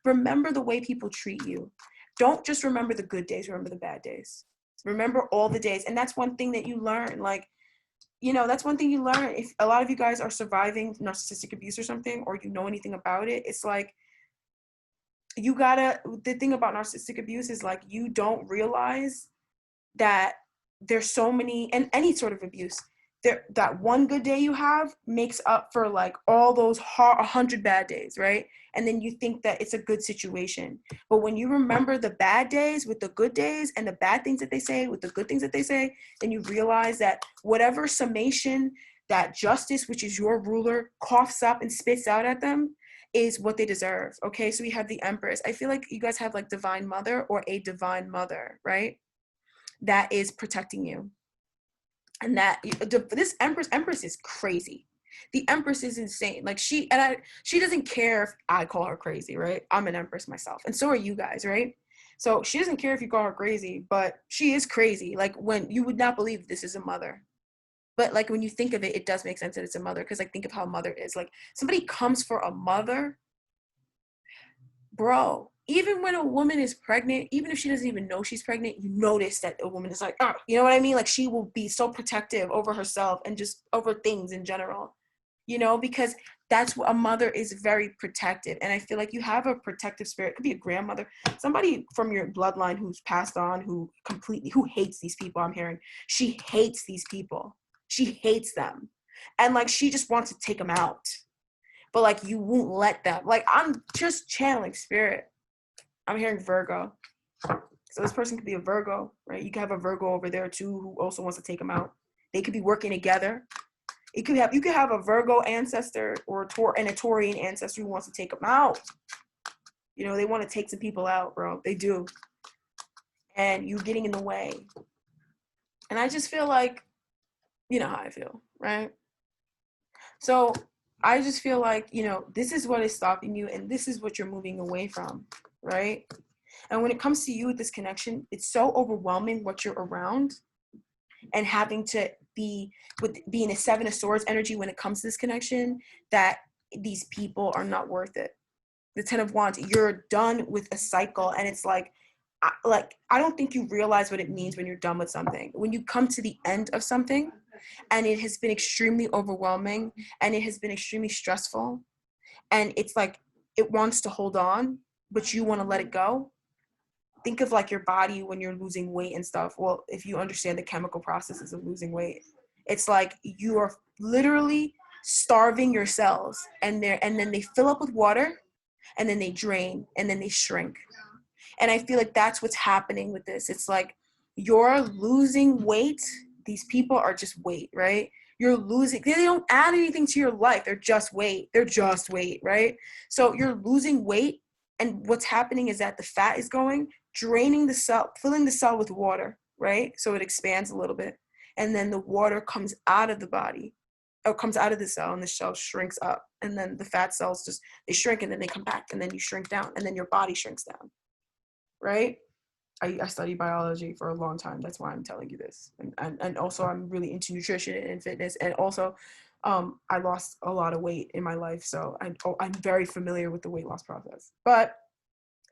Remember the way people treat you. Don't just remember the good days, remember the bad days. Remember all the days. And that's one thing that you learn. Like, that's one thing you learn. If a lot of you guys are surviving narcissistic abuse or something, or you know anything about it, it's like, the thing about narcissistic abuse is, like, you don't realize that there's so many, and any sort of abuse, that one good day you have makes up for, like, all those 100 bad days, right? And then you think that it's a good situation. But when you remember the bad days with the good days, and the bad things that they say with the good things that they say, then you realize that whatever summation that justice, which is your ruler, coughs up and spits out at them, is what they deserve. Okay, so we have the Empress. I feel like you guys have, like, Divine Mother or a Divine Mother, right? That is protecting you. And that this Empress is crazy. The Empress is insane. Like, she doesn't care if I call her crazy, right? I'm an Empress myself, and so are you guys, right? So she doesn't care if you call her crazy, but she is crazy. Like, when you would not believe this is a mother, but, like, when you think of it, it does make sense that it's a mother, because, like, think of how a mother is. Like, somebody comes for a mother, bro. Even when a woman is pregnant, even if she doesn't even know she's pregnant, you notice that a woman is like, oh, you know what I mean? Like, she will be so protective over herself and just over things in general, because that's what a mother is, very protective. And I feel like you have a protective spirit. It could be a grandmother, somebody from your bloodline who's passed on, who hates these people. I'm hearing she hates these people. She hates them. And, like, she just wants to take them out. But, like, you won't let them. Like, I'm just channeling Spirit. I'm hearing Virgo. So this person could be a Virgo, right? You could have a Virgo over there too who also wants to take them out. They could be working together. You could have a Virgo ancestor or a Taurian ancestor who wants to take them out. They want to take some people out, bro. They do. And you're getting in the way. And I just feel like, you know how I feel, right? So I just feel like, this is what is stopping you, and this is what you're moving away from, right? And when it comes to you with this connection, it's so overwhelming what you're around, and having to being a Seven of Swords energy when it comes to this connection, that these people are not worth it. The Ten of Wands, you're done with a cycle, and it's like I don't think you realize what it means when you're done with something. When you come to the end of something, and it has been extremely overwhelming, and it has been extremely stressful, and it's like it wants to hold on, but you want to let it go. Think of, like, your body when you're losing weight and stuff. Well, if you understand the chemical processes of losing weight, it's like you are literally starving your cells, and then they fill up with water, and then they drain, and then they shrink. And I feel like that's what's happening with this. It's like you're losing weight. These people are just weight, right? You're losing, they don't add anything to your life. They're just weight. They're just weight, right? So you're losing weight, and what's happening is that the fat is going, draining the cell, filling the cell with water, right? So it expands a little bit. And then the water comes out of the body, or comes out of the cell, and the cell shrinks up. And then the fat cells they shrink, and then they come back, and then you shrink down, and then your body shrinks down, right? I studied biology for a long time. That's why I'm telling you this. And also I'm really into nutrition and fitness. And also I lost a lot of weight in my life. So I'm very familiar with the weight loss process. But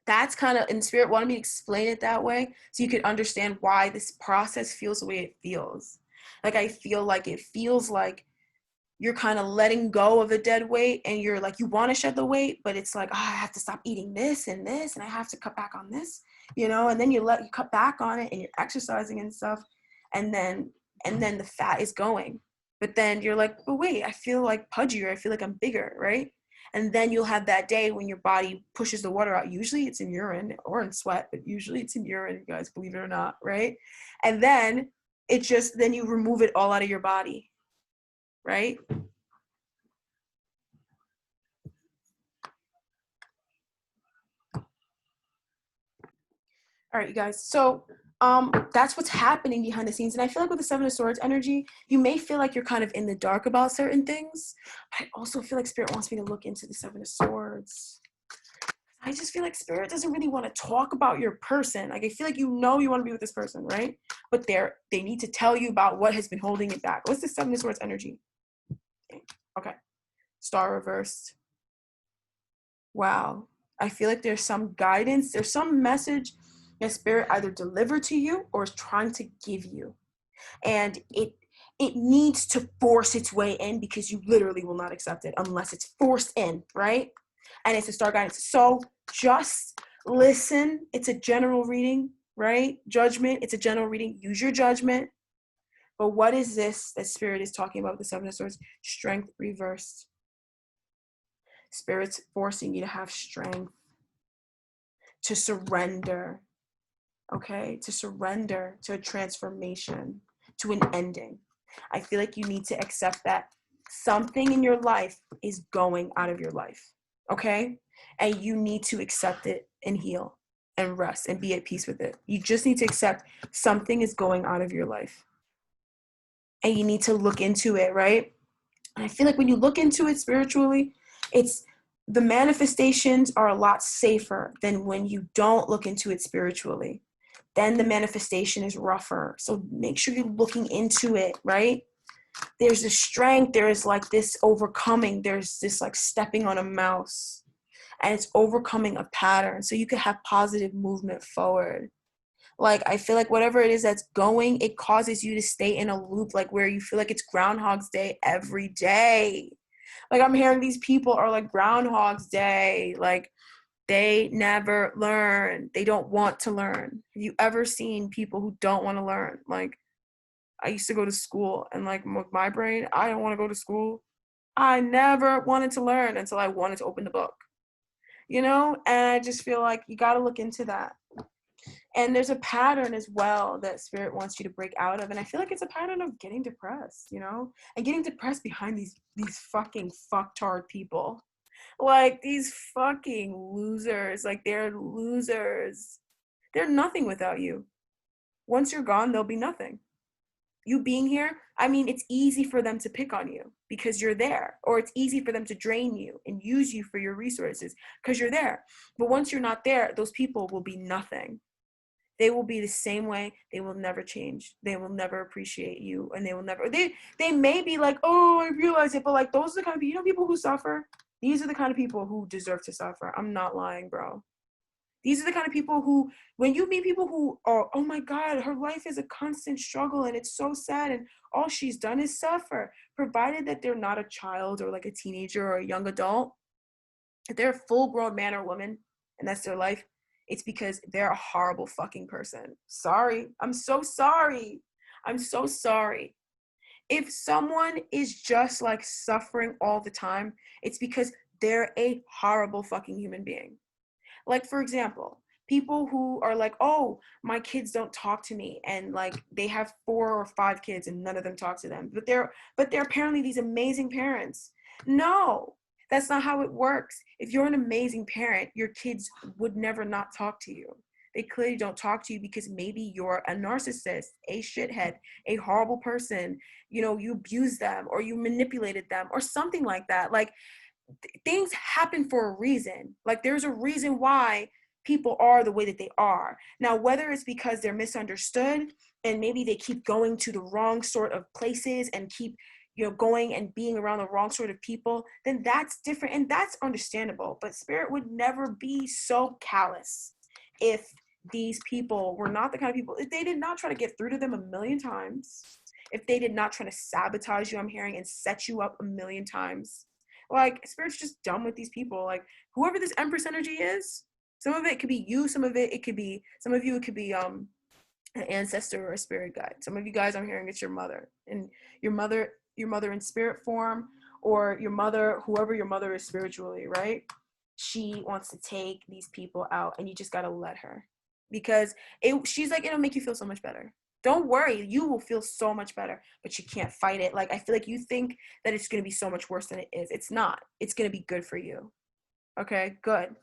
that's kind of, in Spirit wanted me to explain it that way so you could understand why this process feels the way it feels. Like, I feel like it feels like you're kind of letting go of a dead weight, and you're like, you want to shed the weight, but it's like, oh, I have to stop eating this and this, and I have to cut back on this, and then you cut back on it, and you're exercising and stuff, and then the fat is going. But then you're like, but wait, I feel like pudgier, I feel like I'm bigger, right? And then you'll have that day when your body pushes the water out. Usually it's in urine or in sweat, but usually it's in urine, you guys, believe it or not, right? And then then you remove it all out of your body, right? All right, you guys. So that's what's happening behind the scenes. And I feel like with the Seven of Swords energy, you may feel like you're kind of in the dark about certain things. But I also feel like Spirit wants me to look into the Seven of Swords. I just feel like Spirit doesn't really want to talk about your person. Like, I feel like you want to be with this person, right? But they need to tell you about what has been holding it back. What's the Seven of Swords energy? Okay. Star reversed. Wow. I feel like there's some guidance. There's some message that Spirit either delivered to you or is trying to give you. And it needs to force its way in, because you literally will not accept it unless it's forced in, right? And it's a star guidance. So just listen. It's a general reading, right? Judgment, it's a general reading. Use your judgment. But what is this that Spirit is talking about with the Seven of Swords? Strength reversed. Spirit's forcing you to have strength, to surrender, okay? To surrender to a transformation, to an ending. I feel like you need to accept that something in your life is going out of your life, okay? And you need to accept it and heal and rest and be at peace with it. You just need to accept something is going out of your life. And you need to look into it, right? And I feel like when you look into it spiritually, the manifestations are a lot safer than when you don't look into it spiritually. Then the manifestation is rougher. So make sure you're looking into it, right? There's a strength. There is like this overcoming. There's this like stepping on a mouse, and it's overcoming a pattern. So you could have positive movement forward. Like, I feel like whatever it is that's going, it causes you to stay in a loop, like where you feel like it's Groundhog's Day every day. Like, I'm hearing these people are like Groundhog's Day. Like, they never learn. They don't want to learn. Have you ever seen people who don't want to learn? Like, I used to go to school, and like with my brain, I don't want to go to school. I never wanted to learn until I wanted to open the book, you know? And I just feel like you got to look into that. And there's a pattern as well that Spirit wants you to break out of. And I feel like it's a pattern of getting depressed, you know? And getting depressed behind these fucking fucktard people. Like, these fucking losers. Like, they're losers. They're nothing without you. Once you're gone, they'll be nothing. You being here, I mean, it's easy for them to pick on you because you're there. Or it's easy for them to drain you and use you for your resources because you're there. But once you're not there, those people will be nothing. They will be the same way. They will never change. They will never appreciate you, and they will never, they may be like, oh, I realize it, but like, those are the kind of people, people who suffer. These are the kind of people who deserve to suffer. I'm not lying, bro. These are the kind of people who, when you meet people who are, oh my God, her life is a constant struggle and it's so sad and all she's done is suffer, provided that they're not a child or like a teenager or a young adult, if they're a full-grown man or woman and that's their life, it's because they're a horrible fucking person. Sorry. I'm so sorry. I'm so sorry. If someone is just like suffering all the time, it's because they're a horrible fucking human being. Like, for example, people who are like, oh, my kids don't talk to me, and like they have 4 or 5 kids and none of them talk to them, but they're apparently these amazing parents. No, that's not how it works. If you're an amazing parent, your kids would never not talk to you. They clearly don't talk to you because maybe you're a narcissist, a shithead, a horrible person, you know, you abused them or you manipulated them or something like that. Like, things happen for a reason. Like, there's a reason why people are the way that they are. Now, whether it's because they're misunderstood and maybe they keep going to the wrong sort of places and keep, you know, going and being around the wrong sort of people, then that's different and that's understandable. But Spirit would never be so callous if these people were not the kind of people, if they did not try to get through to them a million times, if they did not try to sabotage you, I'm hearing, and set you up a million times. Like, Spirit's just done with these people. Like, whoever this Empress energy is, some of it could be you, some of it could be, some of you, it could be an ancestor or a spirit guide. Some of you guys, I'm hearing it's your mother, and your mother in spirit form, or your mother, whoever your mother is spiritually, right? She wants to take these people out, and you just got to let her, because she's like, it'll make you feel so much better. Don't worry, you will feel so much better, but you can't fight it. Like, I feel like you think that it's going to be so much worse than it is. It's not. It's going to be good for you. Okay, good.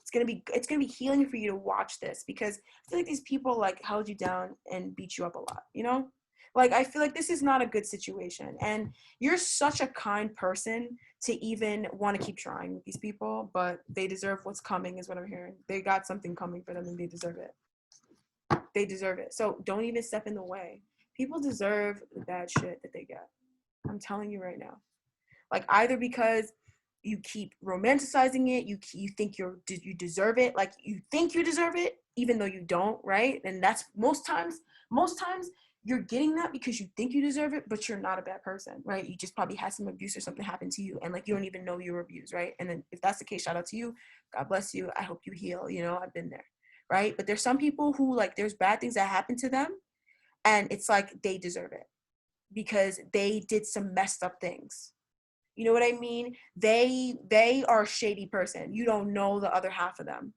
It's gonna be healing for you to watch this, because I feel like these people like held you down and beat you up a lot, you know? Like, I feel like this is not a good situation, and you're such a kind person to even want to keep trying with these people, but they deserve what's coming, is what I'm hearing. They got something coming for them, and they deserve it. They deserve it. So don't even step in the way. People deserve the bad shit that they get. I'm telling you right now. Like, either because you keep romanticizing it, you think you deserve it, like you think you deserve it even though you don't, right? And that's most times you're getting that because you think you deserve it, but you're not a bad person, right? You just probably had some abuse or something happen to you, and like you don't even know you were abused, right? And then if that's the case, shout out to you. God bless you. I hope you heal. You know, I've been there, right? But there's some people who, like, there's bad things that happen to them, and it's like they deserve it because they did some messed up things. You know what I mean? They are a shady person. You don't know the other half of them.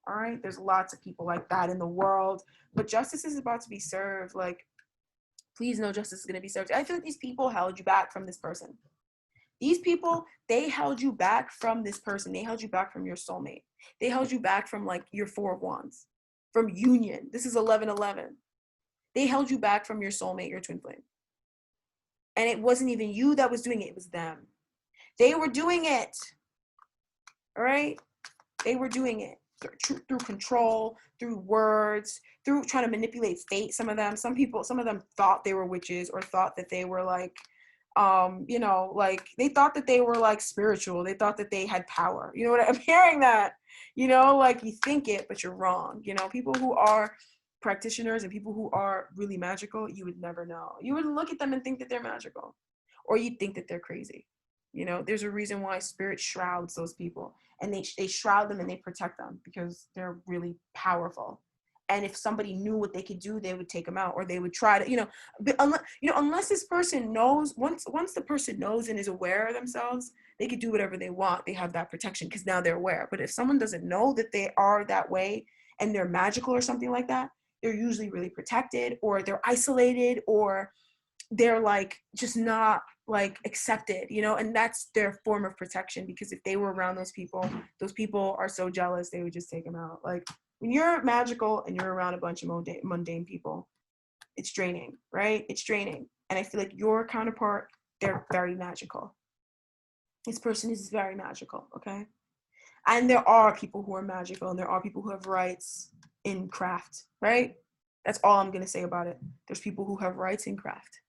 All right? There's lots of people like that in the world, but justice is about to be served. Like, please know justice is going to be served. I feel like these people held you back from this person. These people, they held you back from this person. They held you back from your soulmate. They held you back from, like, your Four of Wands, from union. This is 11:11. They held you back from your soulmate, your twin flame. And it wasn't even you that was doing it. It was them. They were doing it. All right? They were doing it through control, through words, through trying to manipulate fate. Some of them thought they were witches, or thought that they were like, you know, like they thought that they were like spiritual. They thought that they had power. You know what I'm hearing that? You know, like you think it, but you're wrong. You know, people who are practitioners and people who are really magical, you would never know. You would look at them and think that they're magical, or you'd think that they're crazy. You know, there's a reason why spirit shrouds those people, and they shroud them and they protect them because they're really powerful. And if somebody knew what they could do, they would take them out, or they would try to, you know, but unless this person knows, once the person knows and is aware of themselves, they could do whatever they want. They have that protection because now they're aware. But if someone doesn't know that they are that way and they're magical or something like that, they're usually really protected, or they're isolated, or they're like just not like accepted, you know, and that's their form of protection, because if they were around those people are so jealous, they would just take them out. Like, when you're magical and you're around a bunch of mundane people, it's draining, right? It's draining. And I feel like your counterpart, they're very magical. This person is very magical, okay? And there are people who are magical, and there are people who have rights in craft, right? That's all I'm going to say about it. There's people who have rights in craft.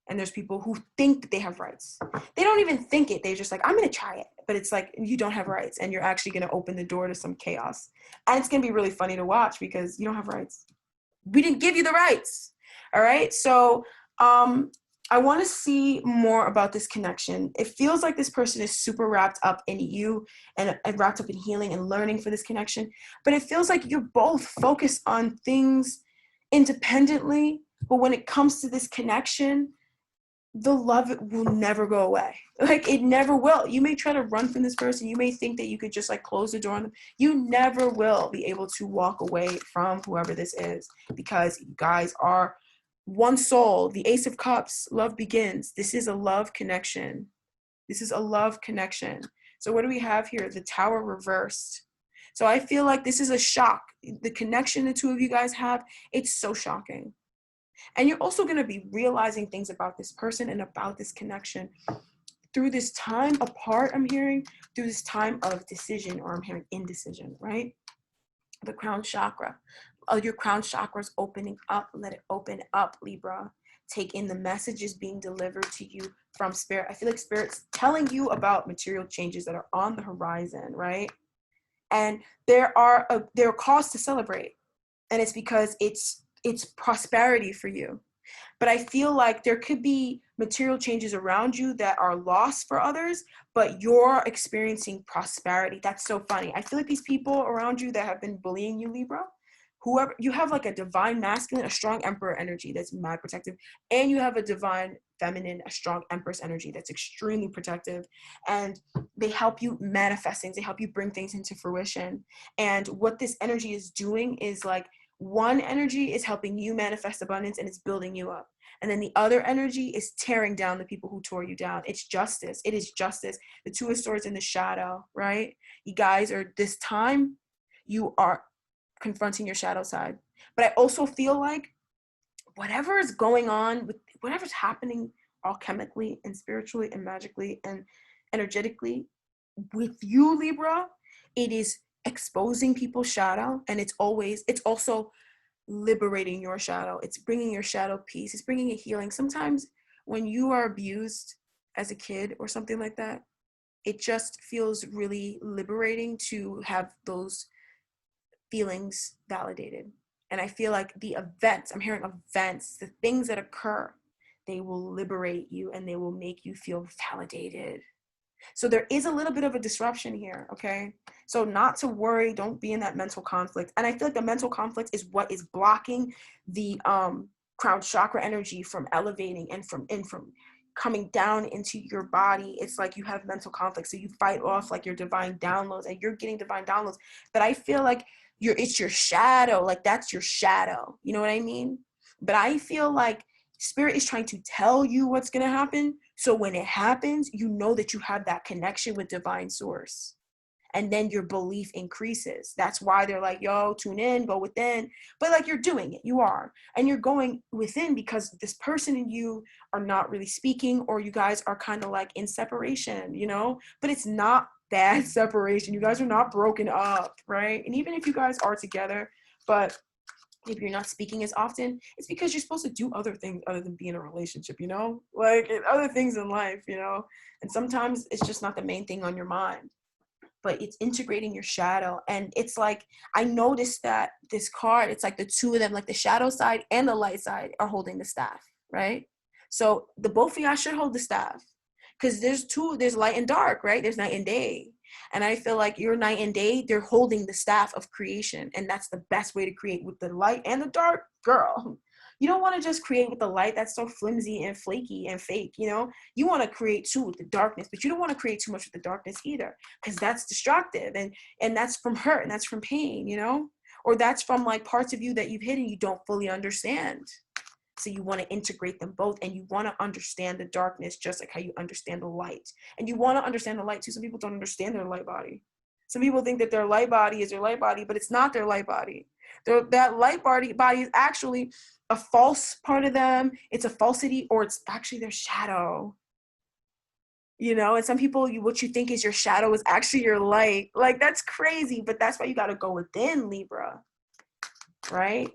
And there's people who think that they have rights. They don't even think it. They're just like, I'm going to try it. But it's like, you don't have rights, and you're actually going to open the door to some chaos. And it's going to be really funny to watch because you don't have rights. We didn't give you the rights. All right. So I want to see more about this connection. It feels like this person is super wrapped up in you and wrapped up in healing and learning for this connection. But it feels like you're both focused on things independently. But when it comes to this connection, the love will never go away. Like, it never will. You may try to run from this person. You may think that you could just like close the door on them. You never will be able to walk away from whoever this is, because you guys are one soul. The Ace of Cups, love begins. This is a love connection. This is a love connection. So what do we have here? The Tower reversed. So I feel like this is a shock. The connection the two of you guys have, it's so shocking. And you're also going to be realizing things about this person and about this connection through this time apart, I'm hearing, through this time of decision, or I'm hearing indecision, right? The crown chakra. Your crown chakra is opening up. Let it open up, Libra. Take in the messages being delivered to you from Spirit. I feel like Spirit's telling you about material changes that are on the horizon, right? And there are cause to celebrate. And it's because it's prosperity for you. But I feel like there could be material changes around you that are lost for others, but you're experiencing prosperity. That's so funny. I feel like these people around you that have been bullying you, Libra, whoever you have, like a divine masculine, a strong emperor energy that's mad protective, and you have a divine feminine, a strong empress energy that's extremely protective, and they help you manifest things, they help you bring things into fruition. And what this energy is doing is like, one energy is helping you manifest abundance and it's building you up, and then the other energy is tearing down the people who tore you down. It's justice. It is justice. The Two of Swords in the shadow, right? You guys are, this time you are confronting your shadow side. But I also feel like whatever is going on with whatever's happening alchemically and spiritually and magically and energetically with you, Libra, it is exposing people's shadow, and it's also liberating your shadow. It's bringing your shadow peace. It's bringing a healing. Sometimes when you are abused as a kid or something like that, it just feels really liberating to have those feelings validated. And I feel like the events, I'm hearing events, the things that occur, they will liberate you and they will make you feel validated. So there is a little bit of a disruption here, okay? So not to worry, don't be in that mental conflict. And I feel like the mental conflict is what is blocking the crown chakra energy from elevating and from coming down into your body. It's like you have mental conflict, so you fight off like your divine downloads, and you're getting divine downloads. But I feel like it's your shadow, like that's your shadow. You know what I mean? But I feel like Spirit is trying to tell you what's going to happen. So when it happens, you know that you have that connection with divine source. And then your belief increases. That's why they're like, yo, tune in, go within. But like, you're doing it, you are. And you're going within because this person and you are not really speaking, or you guys are kind of like in separation, you know? But it's not bad separation. You guys are not broken up, right? And even if you guys are together, but if you're not speaking as often, it's because you're supposed to do other things other than be in a relationship, you know? Like other things in life, you know? And sometimes it's just not the main thing on your mind, but it's integrating your shadow. And it's like, I noticed that this card, it's like the two of them, like the shadow side and the light side are holding the staff, right? So the both of y'all should hold the staff, because there's light and dark, right? There's night and day. And I feel like your night and day, they're holding the staff of creation. And that's the best way to create, with the light and the dark, girl. You don't want to just create with the light that's so flimsy and flaky and fake, you know? You want to create too with the darkness, but you don't want to create too much with the darkness either, because that's destructive, and that's from hurt, and that's from pain, you know? Or that's from like parts of you that you've hidden you don't fully understand. So you want to integrate them both, and you want to understand the darkness just like how you understand the light. And you want to understand the light too. Some people don't understand their light body. Some people think that their light body is their light body, but it's not their light body. That light body is actually a false part of them. It's a falsity, or it's actually their shadow. You know, and some people, what you think is your shadow is actually your light. Like, that's crazy, but that's why you got to go within, Libra, right?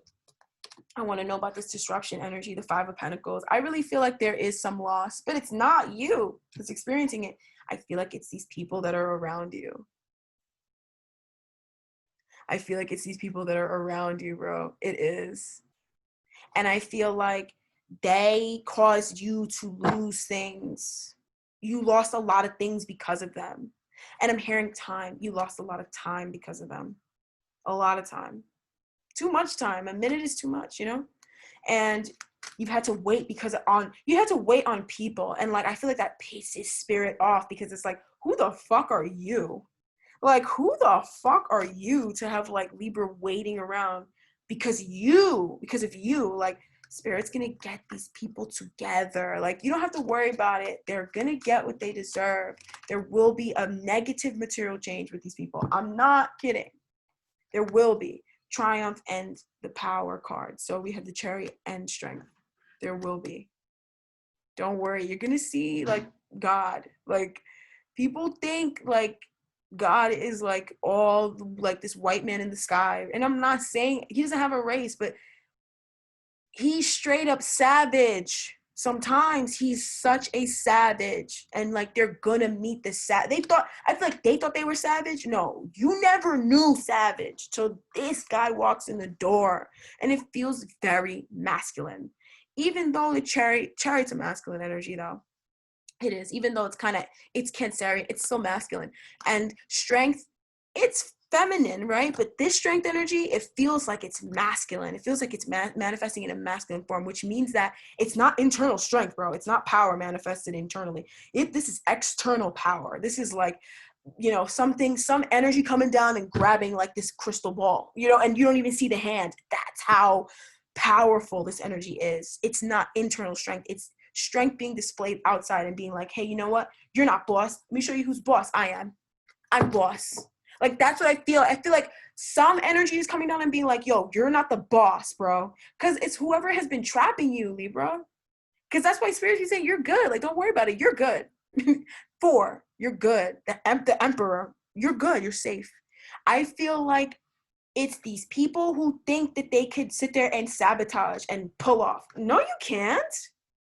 I want to know about this disruption energy, the Five of Pentacles. I really feel like there is some loss, but it's not you that's experiencing it. I feel like it's these people that are around you. I feel like it's these people that are around you, bro. It is. And I feel like they caused you to lose things. You lost a lot of things because of them. And I'm hearing time. You lost a lot of time because of them. A lot of time. Too much time. A minute is too much, you know? And you've had to wait you had to wait on people. And like, I feel like that paces Spirit off, because it's like, who the fuck are you? Like, who the fuck are you to have like Libra waiting around because of you? Like, Spirit's gonna get these people together. Like, you don't have to worry about it. They're gonna get what they deserve. There will be a negative material change with these people. I'm not kidding. There will be Triumph and the Power card. So we have the Chariot and Strength. There will be. Don't worry. You're gonna see like God. Like, people think like God is like all like this white man in the sky. And I'm not saying he doesn't have a race, but he's straight up savage. Sometimes he's such a savage, and like, they're gonna meet the I feel like they thought they were savage. No, you never knew savage till this guy walks in the door, and it feels very masculine. Even though the chariot's a masculine energy, though. It is, even though it's Cancerian, it's still masculine. And Strength, it's feminine, right? But this strength energy, it feels like it's masculine. It feels like it's manifesting in a masculine form, which means that it's not internal strength, bro. It's not power manifested internally. This is external power. This is like, you know, some energy coming down and grabbing like this crystal ball, you know, and you don't even see the hand. That's how powerful this energy is. It's not internal strength. It's strength being displayed outside and being like, hey, you know what? You're not boss. Let me show you who's boss. I am. I'm boss. Like, that's what I feel. I feel like some energy is coming down and being like, yo, you're not the boss, bro. Because it's whoever has been trapping you, Libra. Because that's why Spirit is saying you're good. Like, don't worry about it. You're good. 4, you're good. The Emperor, you're good. You're safe. I feel like it's these people who think that they could sit there and sabotage and pull off. No, you can't.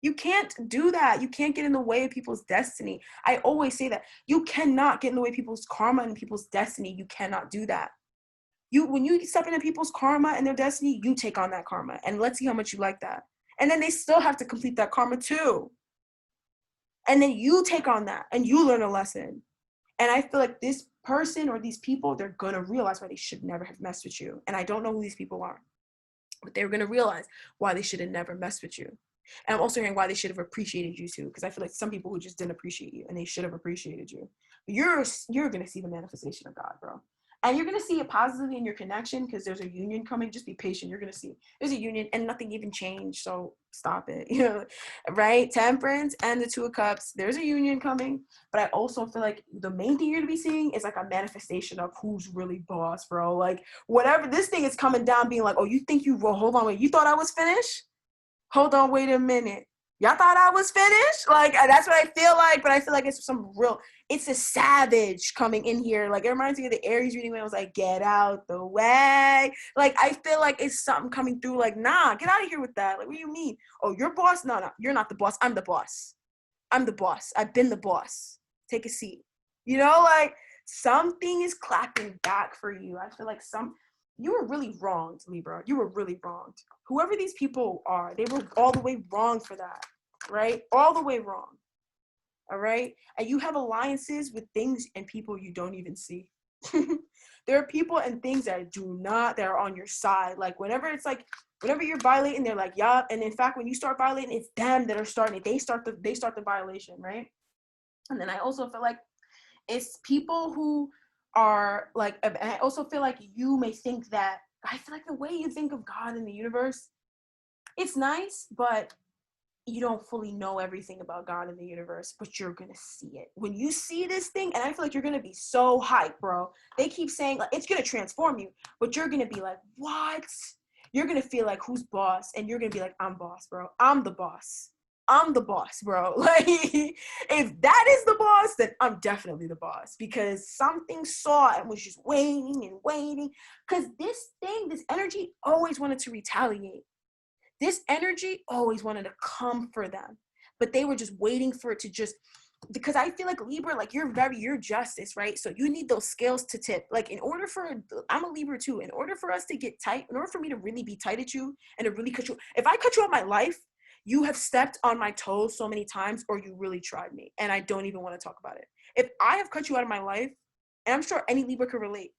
You can't do that. You can't get in the way of people's destiny. I always say that. You cannot get in the way of people's karma and people's destiny. You cannot do that. When you step into people's karma and their destiny, you take on that karma. And let's see how much you like that. And then they still have to complete that karma too. And then you take on that and you learn a lesson. And I feel like this person or these people, they're going to realize why they should never have messed with you. And I don't know who these people are, but they're going to realize why they should have never messed with you. And I'm also hearing why they should have appreciated you too, because I feel like some people who just didn't appreciate you and they should have appreciated you. You're going to see the manifestation of God, bro. And you're going to see it positively in your connection because there's a union coming. Just be patient. You're going to see there's a union and nothing even changed. So stop it, you know, right? Temperance and the 2 of Cups. There's a union coming. But I also feel like the main thing you're going to be seeing is like a manifestation of who's really boss, bro. Like whatever this thing is coming down being like, oh, you think you, hold on, wait, you thought I was finished? Hold on, wait a minute. Y'all thought I was finished? Like, that's what I feel like, but I feel like it's a savage coming in here. Like, it reminds me of the Aries reading when I was like, get out the way. Like, I feel like it's something coming through like, nah, get out of here with that. Like, what do you mean? Oh, you're boss? No, you're not the boss. I'm the boss. I'm the boss. I've been the boss. Take a seat. You know, like, something is clapping back for you. I feel like you were really wronged, Libra. You were really wronged. Whoever these people are, they were all the way wrong for that, right? All the way wrong, all right? And you have alliances with things and people you don't even see. There are people and things that are on your side. Like, whenever you're violating, they're like, yeah. And in fact, when you start violating, it's them that are starting it. They start the violation, right? And then I also feel like it's people who are like, and I also feel like you may think that, I feel like the way you think of God in the universe, it's nice, but you don't fully know everything about God in the universe, but you're going to see it. When you see this thing, and I feel like you're going to be so hyped, bro. They keep saying, like, it's going to transform you, but you're going to be like, what? You're going to feel like, who's boss? And you're going to be like, I'm boss, bro. I'm the boss. I'm the boss, bro. Like, if that is the boss, then I'm definitely the boss, because something saw and was just waiting and waiting. Because this energy always wanted to retaliate. This energy always wanted to come for them, but they were just waiting for it to just, because I feel like Libra, like you're justice, right? So you need those scales to tip. Like, I'm a Libra too. In order for us to get tight, in order for me to really be tight at you and to really cut you, if I cut you out of my life, you have stepped on my toes so many times, or you really tried me, and I don't even want to talk about it. If I have cut you out of my life, and I'm sure any Libra can relate,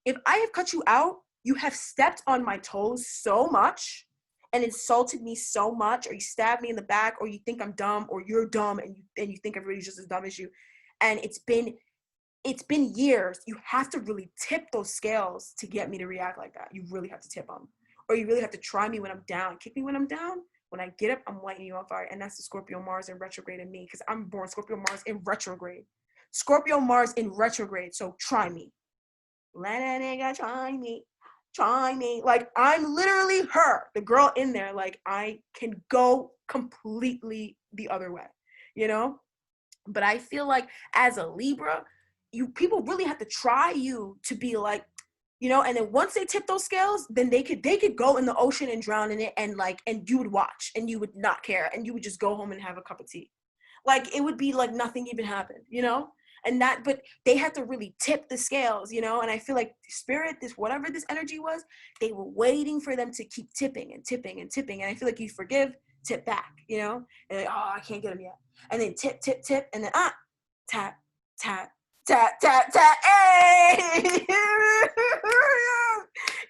if I have cut you out, you have stepped on my toes so much and insulted me so much, or you stabbed me in the back, or you think I'm dumb, or you're dumb and you think everybody's just as dumb as you. And it's been years. You have to really tip those scales to get me to react like that. You really have to tip them. Or you really have to try me when I'm down. Kick me when I'm down. When I get up, I'm lighting you on fire. And that's the Scorpio Mars in retrograde in me, because I'm born Scorpio Mars in retrograde. Scorpio Mars in retrograde. So try me. Let a nigga try me. Try me. Like, I'm literally her, the girl in there. Like, I can go completely the other way, you know? But I feel like as a Libra, people really have to try you to be like, you know, and then once they tip those scales, then they could go in the ocean and drown in it, and you would watch and you would not care, and you would just go home and have a cup of tea. Like, it would be like nothing even happened, you know? But they had to really tip the scales, you know? And I feel like Spirit, whatever this energy was, they were waiting for them to keep tipping and tipping and tipping. And I feel like you forgive, tip back, you know? And like, oh, I can't get them yet. And then tip, tip, tip, and then tap, tap, tap, tap, tap, hey!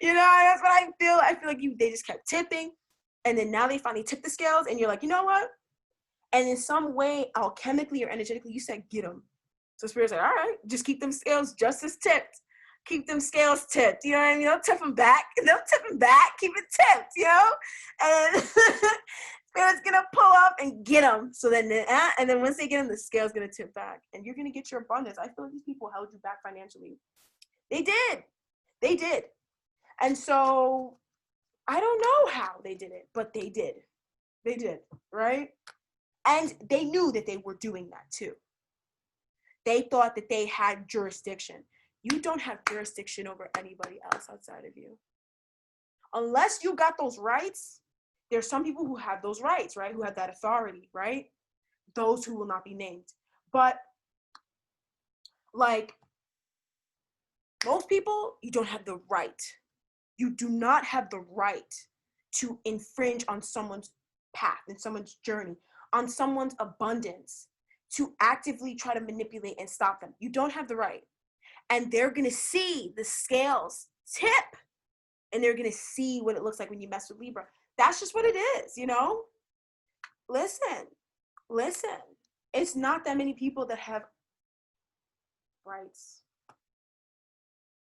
You know, that's what I feel. I feel like they just kept tipping. And then now they finally tip the scales. And you're like, you know what? And in some way, alchemically or energetically, you said, get them. So Spirit's like, all right, just keep them scales just as tipped. Keep them scales tipped. You know what I mean? Don't tip them back. Don't tip them back. Keep it tipped, you know? And Spirit's going to pull up and get them. So then, and then once they get them, the scale's going to tip back. And you're going to get your abundance. I feel like these people held you back financially. They did. They did. And so I don't know how they did it, but they did. They did, right? And they knew that they were doing that too. They thought that they had jurisdiction. You don't have jurisdiction over anybody else outside of you. Unless you got those rights, there's some people who have those rights, right? Who have that authority, right? Those who will not be named. But like most people, you don't have the right. You do not have the right to infringe on someone's path, in someone's journey, on someone's abundance, to actively try to manipulate and stop them. You don't have the right. And they're going to see the scales tip, and they're going to see what it looks like when you mess with Libra. That's just what it is, you know? Listen. It's not that many people that have rights.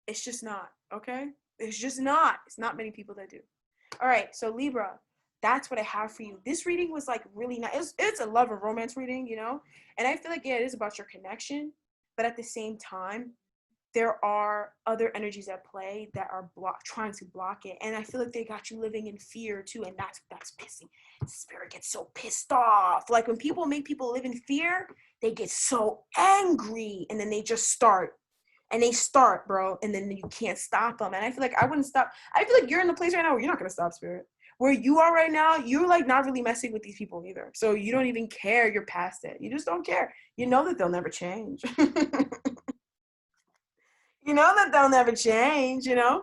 It's just not, okay? It's just not. It's not many people that do. All right, so Libra, that's what I have for you. This reading was like really nice. It's a love and romance reading, you know? And I feel like, yeah, it is about your connection. But at the same time, there are other energies at play that are trying to block it. And I feel like they got you living in fear too. And that's pissing. Spirit gets so pissed off. Like when people make people live in fear, they get so angry. And then they just start. And they start, bro. And then you can't stop them. And I feel like I wouldn't stop. I feel like you're in the place right now where you're not going to stop, Spirit. Where you are right now, you're like not really messing with these people either. So you don't even care. You're past it. You just don't care. You know that they'll never change. You know that they'll never change, you know?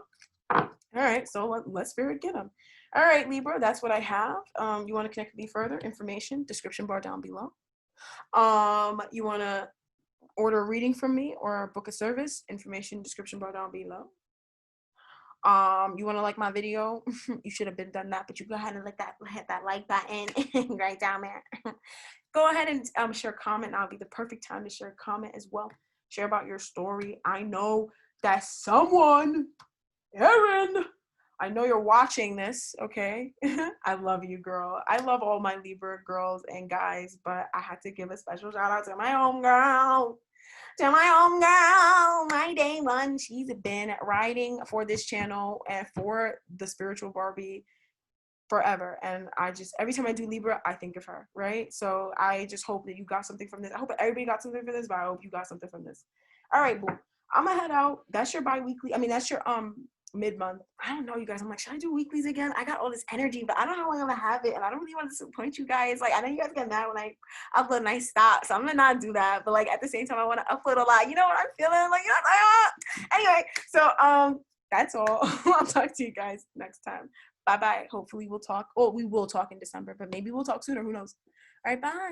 All right, so let Spirit get them. All right, Libra, that's what I have. You want to connect with me further? Information, description bar down below. You want to order a reading from me or book a service? Information, description bar down below. You want to like my video? You should have been done that, but you go ahead and hit that like button right down there. Go ahead and share a comment. That'll be the perfect time to share a comment as well. Share about your story. I know that someone, Erin, I know you're watching this, okay? I love you, girl. I love all my Libra girls and guys, but I had to give a special shout out to my homegirl. My day one. She's been writing for this channel and for the Spiritual Barbie forever. And I just, every time I do Libra, I think of her, right? So I just hope that you got something from this. I hope everybody got something from this, but I hope you got something from this. All right, boo. I'm gonna head out. That's your bi-weekly. I mean, that's your mid-month. I don't know, you guys. I'm like, should I do weeklies again? I got all this energy, but I don't know how I'm gonna have it, and I don't really want to disappoint you guys. Like, I know you guys get mad when I upload and I stop, so I'm gonna not do that. But like at the same time, I want to upload a lot. You know what I'm feeling? Like, you know what I want? Anyway, so that's all. I'll talk to you guys next time. Bye bye. Hopefully we'll talk. Oh, we will talk in December, but maybe we'll talk sooner. Who knows? All right, bye.